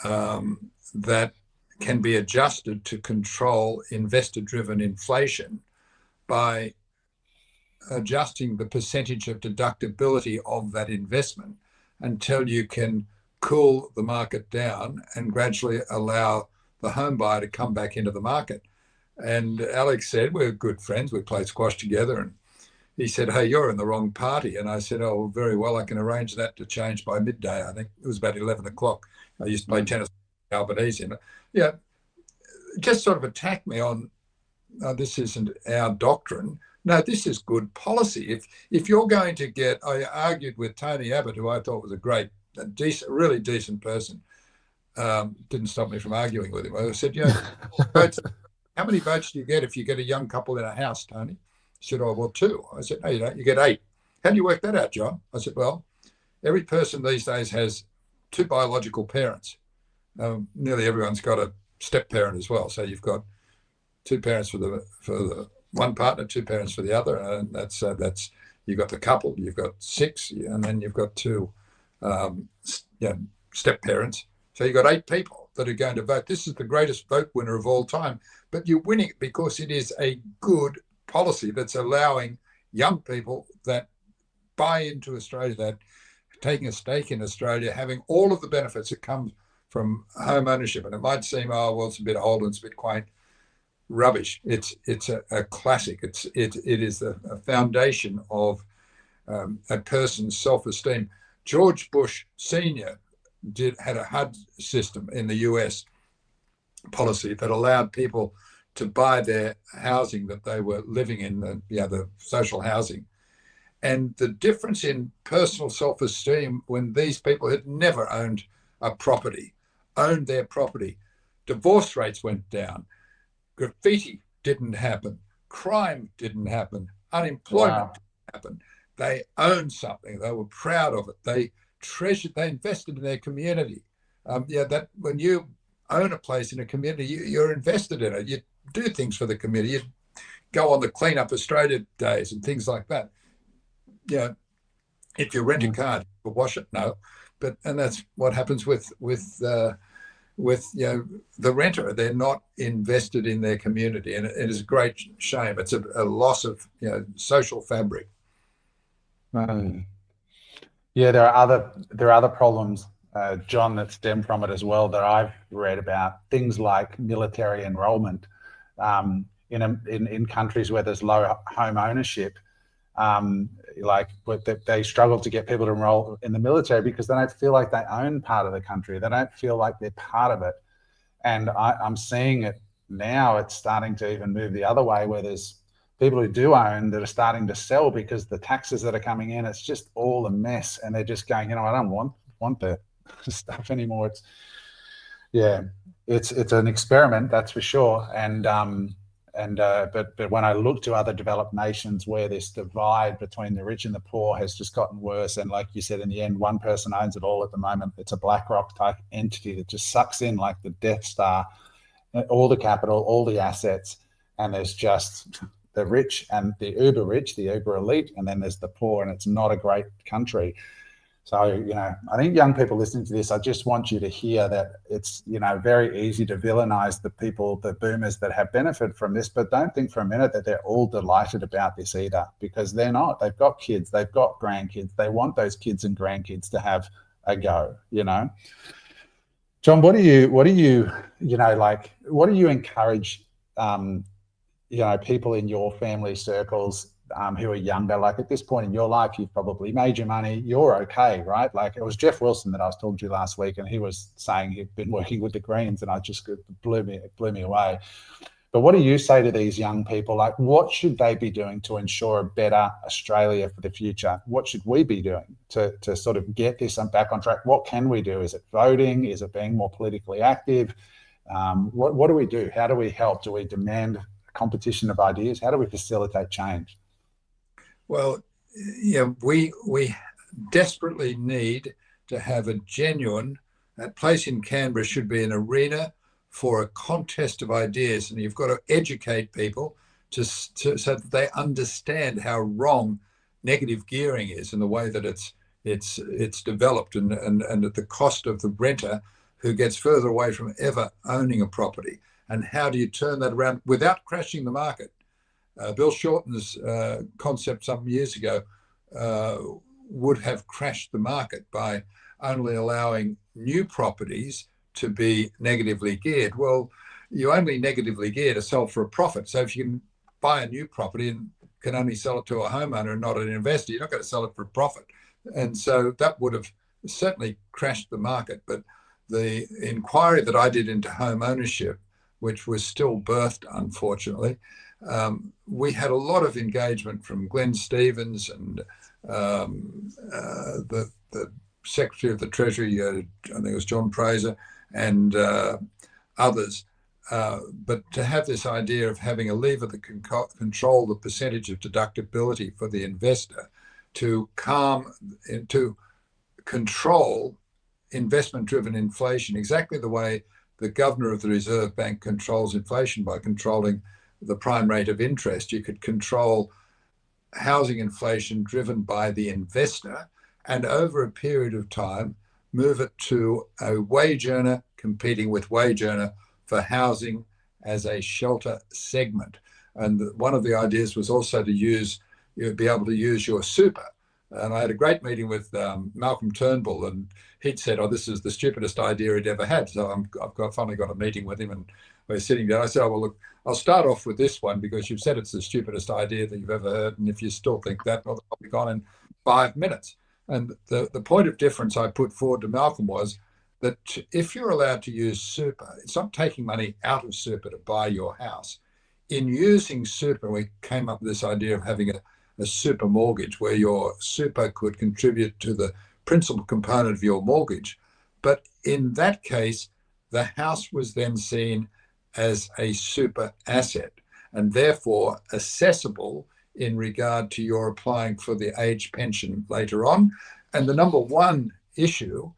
that can be adjusted to control investor-driven inflation by adjusting the percentage of deductibility of that investment until you can cool the market down and gradually allow the home buyer to come back into the market. And Alex said, we're good friends, we play squash together, and he said, hey, you're in the wrong party. And I said, oh, very well, I can arrange that to change by midday. I think it was about 11 o'clock. I used to play tennis in Albanese. And yeah, just sort of attacked me on, this isn't our doctrine. No, this is good policy. If you're going to get, I argued with Tony Abbott, who I thought was really decent person. Didn't stop me from arguing with him. I said, how many votes do you get if you get a young couple in a house, Tony? He said, oh, well, 2. I said, no, you don't. You get 8. How do you work that out, John? I said, well, every person these days has 2 biological parents. Nearly everyone's got a step parent as well. So you've got 2 parents for the one partner, 2 parents for the other, and that's you've got the couple. You've got 6, and then you've got 2 step parents. So you've got 8 people that are going to vote. This is the greatest vote winner of all time, but you're winning it because it is a good policy that's allowing young people that buy into Australia, that taking a stake in Australia, having all of the benefits that come from home ownership. And it might seem, oh, well, it's a bit old and it's a bit quaint. Rubbish. It's a classic. It is a foundation of a person's self-esteem. George Bush Sr. had a HUD system in the US policy that allowed people to buy their housing that they were living in, the social housing. And the difference in personal self-esteem when these people had never owned a property, owned their property, divorce rates went down, graffiti didn't happen, crime didn't happen, unemployment didn't happen. They owned something, they were proud of it, they treasured, they invested in their community. That when you own a place in a community, you're invested in it. You do things for the community. You go on the Clean Up Australia days and things like that. If you rent a car, you wash it, no. And that's what happens with the renter. They're not invested in their community, and it is a great shame. It's a loss of social fabric. Yeah, there are other problems, John, that stem from it as well that I've read about. Things like military enrolment in countries where there's low home ownership. They struggle to get people to enroll in the military because they don't feel like they own part of the country. They don't feel like they're part of it. And I'm seeing it now. It's starting to even move the other way, where there's people who do own that are starting to sell because the taxes that are coming in, it's just all a mess. And they're just going, I don't want the stuff anymore. It's an experiment, that's for sure. But when I look to other developed nations where this divide between the rich and the poor has just gotten worse, and like you said, in the end, one person owns it all at the moment. It's a BlackRock type entity that just sucks in like the Death Star, all the capital, all the assets, and there's just the rich and the uber rich, the uber elite, and then there's the poor, and it's not a great country. So, I think young people listening to this, I just want you to hear that it's, very easy to villainize the people, the boomers that have benefited from this, but don't think for a minute that they're all delighted about this either, because they're not. They've got kids, they've got grandkids. They want those kids and grandkids to have a go, John, what do you encourage, people in your family circles who are younger, like at this point in your life, you've probably made your money, you're okay, right? Like it was Jeff Wilson that I was talking to last week, and he was saying he'd been working with the Greens, and it blew me away. But what do you say to these young people? Like, what should they be doing to ensure a better Australia for the future? What should we be doing to sort of get this back on track? What can we do? Is it voting? Is it being more politically active? What do we do? How do we help? Do we demand competition of ideas? How do we facilitate change? Well, yeah, we desperately need to have a genuine, that place in Canberra should be an arena for a contest of ideas, and you've got to educate people so that they understand how wrong negative gearing is and the way that it's developed, and at the cost of the renter who gets further away from ever owning a property. And how do you turn that around without crashing the market? Bill Shorten's concept some years ago would have crashed the market by only allowing new properties to be negatively geared. Well, you only negatively gear to sell for a profit. So if you can buy a new property and can only sell it to a homeowner and not an investor, you're not going to sell it for a profit. And so that would have certainly crashed the market. But the inquiry that I did into home ownership, which was still birthed, unfortunately, we had a lot of engagement from Glenn Stevens and the Secretary of the Treasury, I think it was John Fraser, and others. But to have this idea of having a lever that can control the percentage of deductibility for the investor to control investment-driven inflation, exactly the way the governor of the Reserve Bank controls inflation by controlling the prime rate of interest. You could control housing inflation driven by the investor, and over a period of time, move it to a wage earner competing with wage earner for housing as a shelter segment. And one of the ideas was also to be able to use your super. And I had a great meeting with Malcolm Turnbull, and he'd said, "Oh, this is the stupidest idea he'd ever had." So I've finally got a meeting with him, and we're sitting down. I said, "Oh, well, look, I'll start off with this one because you've said it's the stupidest idea that you've ever heard, and if you still think that, well, I'll be gone in 5 minutes." And the point of difference I put forward to Malcolm was that if you're allowed to use super, it's not taking money out of super to buy your house. In using super, we came up with this idea of having a super mortgage where your super could contribute to the principal component of your mortgage. But in that case, the house was then seen as a super asset and therefore accessible in regard to your applying for the age pension later on. And the number one issue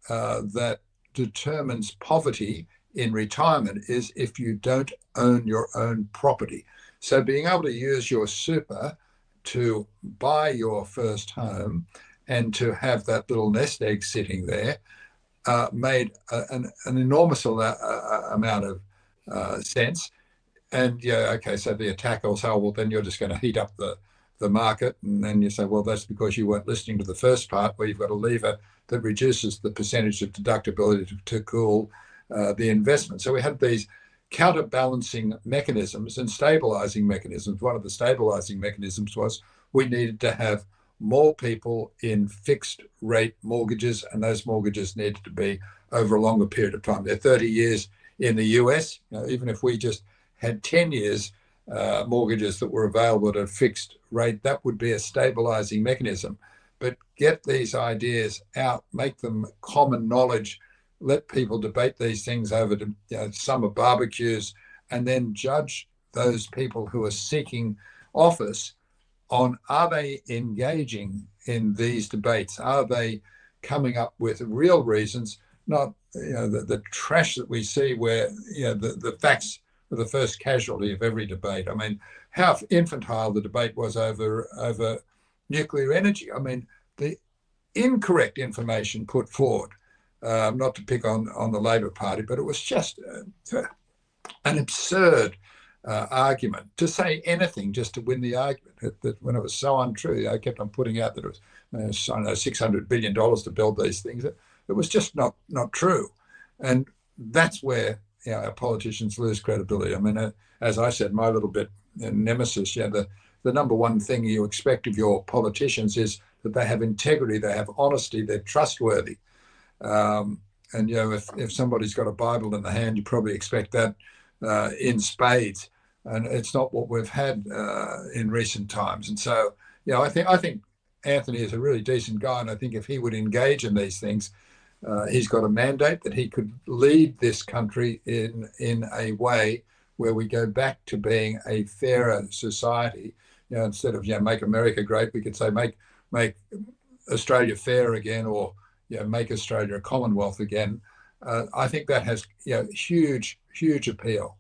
that determines poverty in retirement is if you don't own your own property. So being able to use your super to buy your first home and to have that little nest egg sitting there made an enormous amount of sense. And yeah, okay, so the attacker will say, "Oh, well, then you're just going to heat up the market." And then you say, "Well, that's because you weren't listening to the first part where you've got a lever that reduces the percentage of deductibility to cool the investment." So we had these counterbalancing mechanisms and stabilizing mechanisms. One of the stabilizing mechanisms was we needed to have more people in fixed rate mortgages, and those mortgages needed to be over a longer period of time. They're 30 years in the US. Even if we just had 10 years mortgages that were available at a fixed rate, that would be a stabilizing mechanism. But get these ideas out, make them common knowledge, let people debate these things over summer barbecues, and then judge those people who are seeking office on, are they engaging in these debates? Are they coming up with real reasons, not the trash that we see where the facts are the first casualty of every debate. I mean, how infantile the debate was over nuclear energy. I mean, the incorrect information put forward, not to pick on the Labor Party, but it was just an absurd argument to say anything just to win the argument. That when it was so untrue, I kept on putting out that it was $600 billion to build these things. It was just not true, and that's where our politicians lose credibility. I mean, as I said, my little bit nemesis. The number one thing you expect of your politicians is that they have integrity, they have honesty, they're trustworthy. And if somebody's got a Bible in the hand, you probably expect that in spades, and it's not what we've had in recent times. And so, I think Anthony is a really decent guy, and I think if he would engage in these things, he's got a mandate that he could lead this country in a way where we go back to being a fairer society. Instead of make America great, we could say make Australia fair again, or make Australia a Commonwealth again. I think that has huge appeal.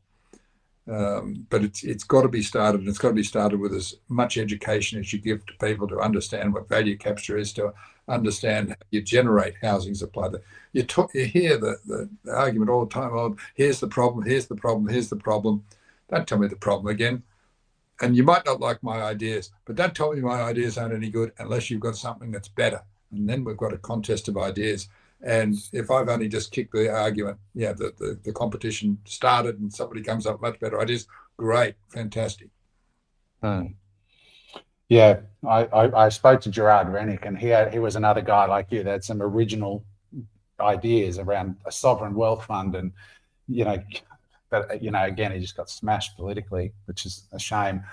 But it's got to be started, and it's got to be started with as much education as you give to people to understand what value capture is, to understand how you generate housing supply. You hear the argument all the time, oh, here's the problem, here's the problem, here's the problem. Don't tell me the problem again. And you might not like my ideas, but don't tell me my ideas aren't any good unless you've got something that's better. And then we've got a contest of ideas. And if I've only just kicked the argument, the competition started and somebody comes up with much better ideas, great, fantastic. Yeah, I spoke to Gerard Rennick, and he was another guy like you that had some original ideas around a sovereign wealth fund, and but again, he just got smashed politically, which is a shame.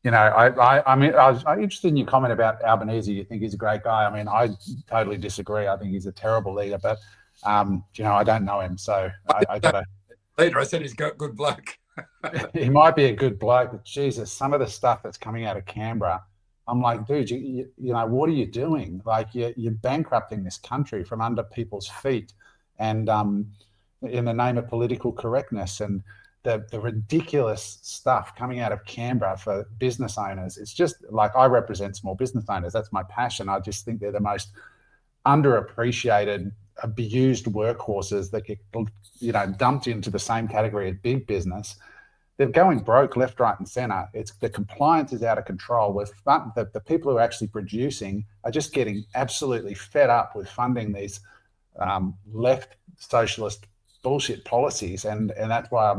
I mean, I was interested in your comment about Albanese. You think he's a great guy. I mean, I totally disagree. I think he's a terrible leader, but I don't know him, so I got to. Leader, I said he's got good bloke. He might be a good bloke, but Jesus, some of the stuff that's coming out of Canberra, I'm like, dude, what are you doing? Like, you're bankrupting this country from under people's feet, and in the name of political correctness, and the ridiculous stuff coming out of Canberra for business owners. It's just like, I represent small business owners. That's my passion. I just think they're the most underappreciated, abused workhorses that get dumped into the same category as big business. They're going broke left, right, and centre. The compliance is out of control. The people who are actually producing are just getting absolutely fed up with funding these left socialist bullshit policies, and that's why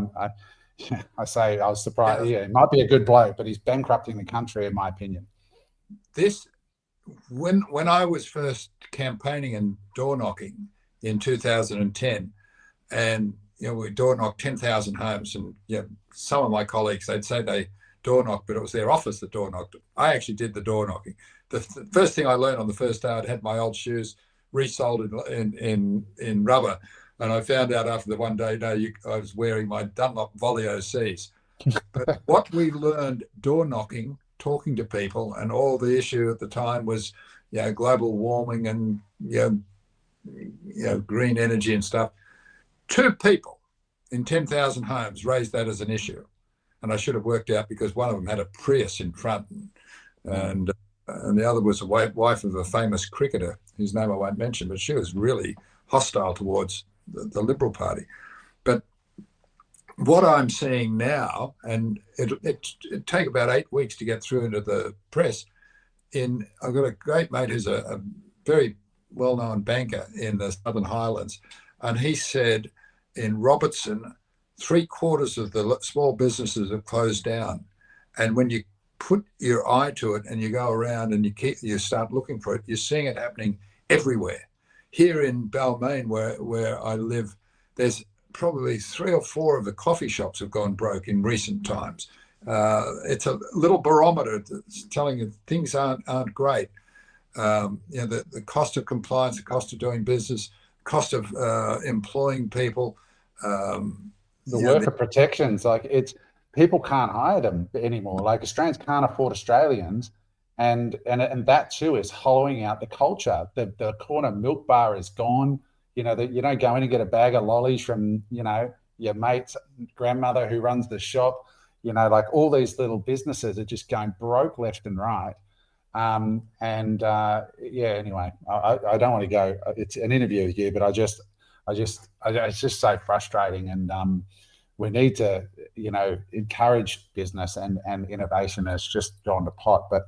I say I was surprised. Yeah, he might be a good bloke, but he's bankrupting the country, in my opinion. When I was first campaigning and door knocking in 2010, and we door knocked 10,000 homes, and some of my colleagues, they'd say they door knocked, but it was their office that door knocked. I actually did the door knocking. The first thing I learned on the first day, I'd had my old shoes resoled in rubber. And I found out after the one day, I was wearing my Dunlop Volley OCs. But what we learned door knocking, talking to people, and all the issue at the time was, global warming and, green energy and stuff. 2 people in 10,000 homes raised that as an issue. And I should have worked out, because one of them had a Prius in front, and the other was a wife of a famous cricketer whose name I won't mention, but she was really hostile towards the Liberal Party. But what I'm seeing now, and it'd take about 8 weeks to get through into the press, I've got a great mate who's a very well-known banker in the Southern Highlands, and he said in Robertson, 3/4 of the small businesses have closed down. And when you put your eye to it and you go around and you start looking for it, you're seeing it happening everywhere. Here in Balmain, where I live, there's probably 3 or 4 of the coffee shops have gone broke in recent times. It's a little barometer that's telling you things aren't great. The cost of compliance, the cost of doing business, cost of employing people. The worker protections, people can't hire them anymore. Like, Australians can't afford Australians. And that too is hollowing out the culture. The corner milk bar is gone. You don't go in and get a bag of lollies from, your mate's grandmother who runs the shop. All these little businesses are just going broke left and right. Anyway, I don't want to go. It's an interview with you, but it's just so frustrating. And we need to, encourage business and innovation. Has just gone to pot. But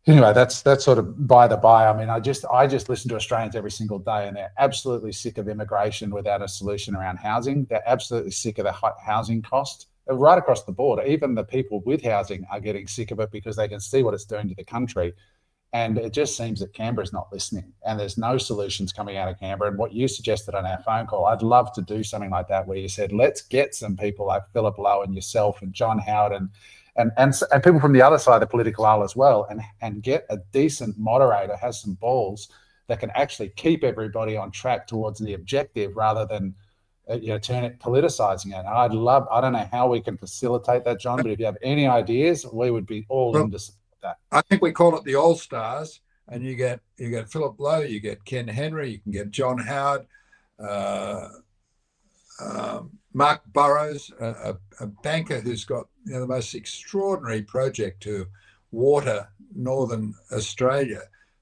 anyway, that's sort of by the by. I mean, I just listen to Australians every single day, and they're absolutely sick of immigration without a solution around housing. They're absolutely sick of the high housing cost right across the board. Even the people with housing are getting sick of it because they can see what it's doing to the country. And it just seems that Canberra's not listening, and there's no solutions coming out of Canberra. And what you suggested on our phone call, I'd love to do something like that, where you said, let's get some people like Philip Lowe and yourself and John Howard and people from the other side of the political aisle as well, and get a decent moderator, has some balls, that can actually keep everybody on track towards the objective, rather than turn it politicizing it. And I don't know how we can facilitate that, John, but if you have any ideas, we would be all in to support that. I think we call it the All Stars, and you get Philip Lowe, you get Ken Henry, you can get John Howard, Mark Burrows, a banker who's got the most extraordinary project to water Northern Australia.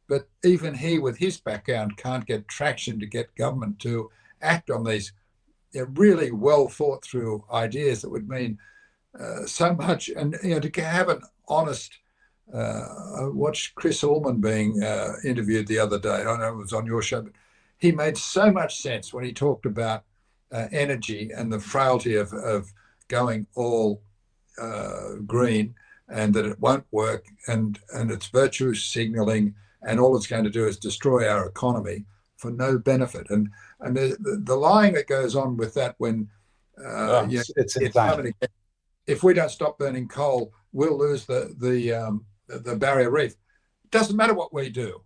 But even he, with his background, can't get traction to get government to act on these really well thought through ideas that would mean so much. And to have an honest, I watched Chris Ullman being interviewed the other day. I know it was on your show, but he made so much sense when he talked about energy and the frailty of going all green, and that it won't work, and it's virtue signaling, and all it's going to do is destroy our economy for no benefit. And the lying that goes on with that, when it's insane. If we don't stop burning coal, we'll lose the barrier reef. It doesn't matter what we do.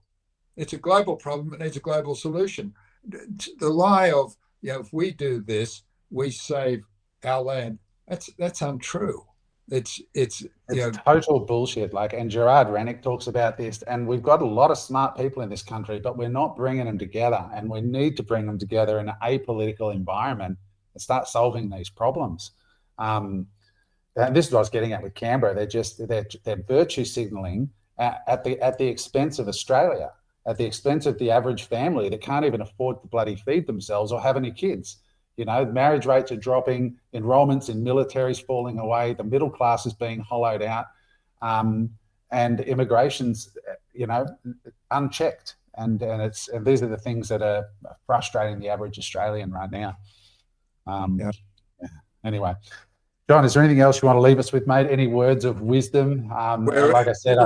It's a global problem. It needs a global solution. The lie of, if we do this, we save our land. That's untrue. It's total bullshit. And Gerard Rennick talks about this, and we've got a lot of smart people in this country, but we're not bringing them together, and we need to bring them together in an apolitical environment and start solving these problems. And this is what I was getting at with Canberra. They're virtue signaling at the expense of Australia, at the expense of the average family that can't even afford to bloody feed themselves or have any kids. Marriage rates are dropping, enrollments in military is falling away, the middle class is being hollowed out, and immigration's, unchecked. And these are the things that are frustrating the average Australian right now. Anyway, John, is there anything else you want to leave us with, mate? Any words of wisdom? Like I said,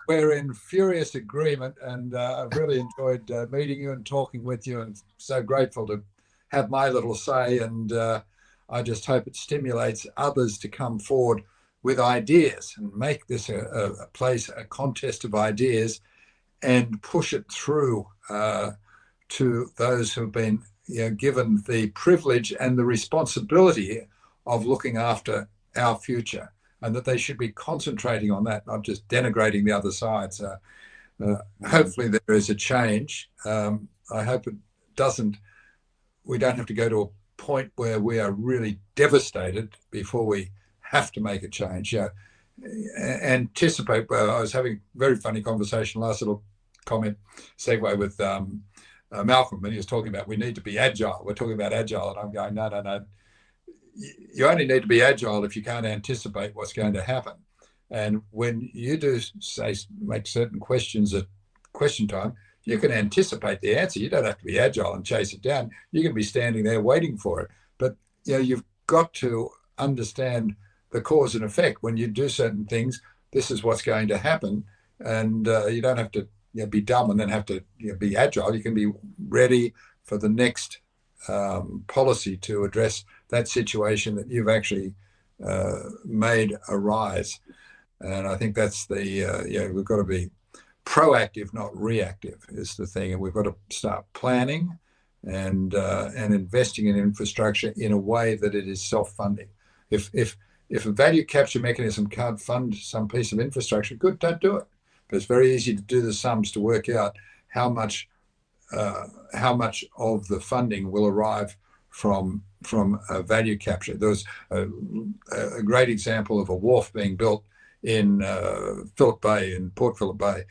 we're in furious agreement, and I've really enjoyed meeting you and talking with you, and so grateful to have my little say. And I just hope it stimulates others to come forward with ideas and make this a contest of ideas, and push it through to those who have been given the privilege and the responsibility of looking after our future, and that they should be concentrating on that, not just denigrating the other side. So hopefully there is a change. I hope it doesn't. We don't have to go to a point where we are really devastated before we have to make a change. Anticipate. Well, I was having a very funny conversation, last little comment, segue with Malcolm, and he was talking about we need to be agile. We're talking about agile, and I'm going, no. You only need to be agile if you can't anticipate what's going to happen. And when you do make certain questions at question time, you can anticipate the answer. You don't have to be agile and chase it down. You can be standing there waiting for it. But you've got to understand the cause and effect. When you do certain things, this is what's going to happen. And you don't have to be dumb and then have to be agile. You can be ready for the next policy to address that situation that you've actually made arise. And I think that's we've got to be proactive, not reactive, is the thing. And we've got to start planning and investing in infrastructure in a way that it is self-funding. If a value capture mechanism can't fund some piece of infrastructure, good, don't do it. But it's very easy to do the sums to work out how much of the funding will arrive from value capture. There was a great example of a wharf being built in Phillip Bay, in Port Phillip Bay,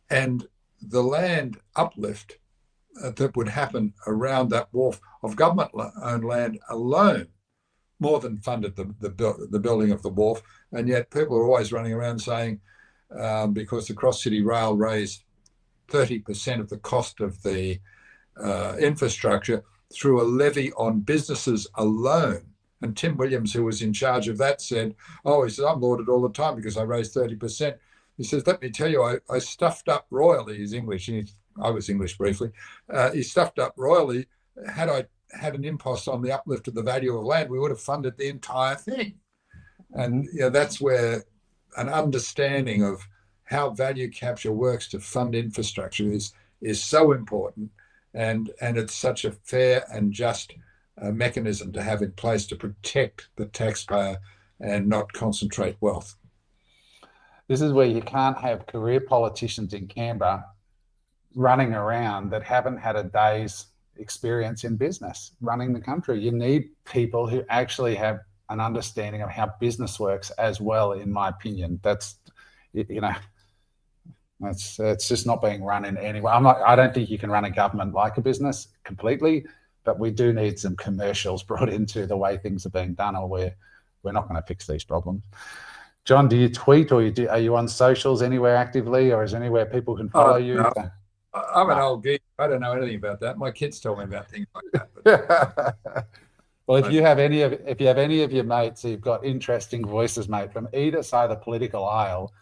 and the land uplift that would happen around that wharf of government-owned land alone more than funded the building of the wharf. And yet people are always running around saying, because the cross-city rail raised 30% of the cost of the infrastructure through a levy on businesses alone. And Tim Williams, who was in charge of that, said, he said, I'm lauded all the time because I raised 30%. He says, let me tell you, I stuffed up royally. He's English. I was English briefly. He stuffed up royally. Had I had an impost on the uplift of the value of land, we would have funded the entire thing. And that's where an understanding of how value capture works to fund infrastructure is so important, and it's such a fair and just mechanism to have in place to protect the taxpayer and not concentrate wealth. This is where you can't have career politicians in Canberra running around that haven't had a day's experience in business running the country. You need people who actually have an understanding of how business works as well, in my opinion. That's, it's just not being run in any way. I don't think you can run a government like a business completely, but we do need some commercials brought into the way things are being done, or we're not going to fix these problems. John, do you tweet, or are you on socials anywhere actively, or is there anywhere people can follow you? No. I'm an old geek. I don't know anything about that. My kids tell me about things like that. But well, if you have any of your mates who've got interesting voices, mate, from either side of the political aisle,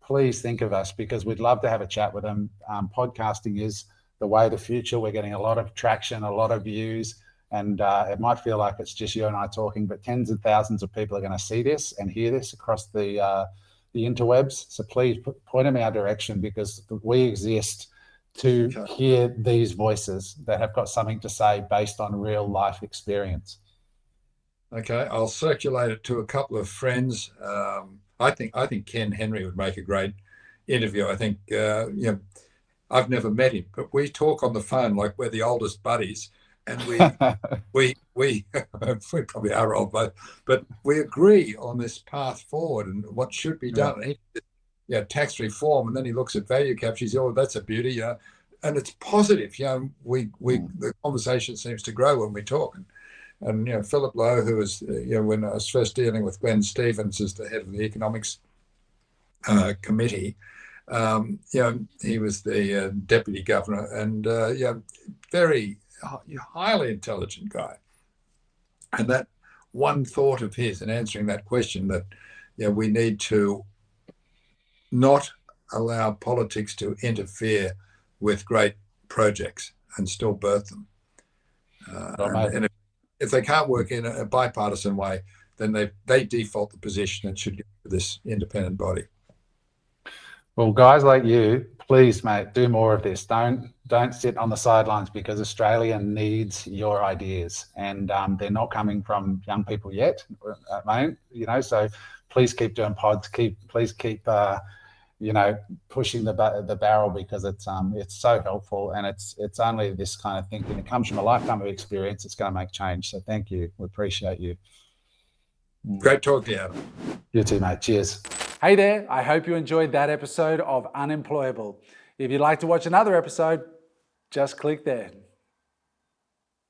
please think of us, because we'd love to have a chat with them. Podcasting is the way of the future. We're getting a lot of traction, a lot of views, and it might feel like it's just you and I talking, but tens of thousands of people are going to see this and hear this across the interwebs. So please point them our direction, because we exist to hear these voices that have got something to say based on real life experience. Okay, I'll circulate it to a couple of friends. I think Ken Henry would make a great interview. I think I've never met him, but we talk on the phone like we're the oldest buddies, and we probably are old, but we agree on this path forward and what should be done. Yeah. Tax reform, and then he looks at value capture. He says, "Oh, that's a beauty," and it's positive. The conversation seems to grow when we talk. And Philip Lowe, who was when I was first dealing with Glenn Stevens as the head of the economics committee, he was the deputy governor, and very highly intelligent guy. And that one thought of his in answering that question, that we need to not allow politics to interfere with great projects and still birth them. And if they can't work in a bipartisan way, then they default the position and should get to this independent body. Well, guys like you, please, mate, do more of this. Don't sit on the sidelines, because Australia needs your ideas, and they're not coming from young people yet, mate. So please keep doing pods. Please keep pushing the barrel, because it's so helpful, and it's only this kind of thinking. It comes from a lifetime of experience. It's going to make change. So thank you. We appreciate you. Great talking to you, Adam. You too, mate. Cheers. Hey there. I hope you enjoyed that episode of Unemployable. If you'd like to watch another episode, just click there.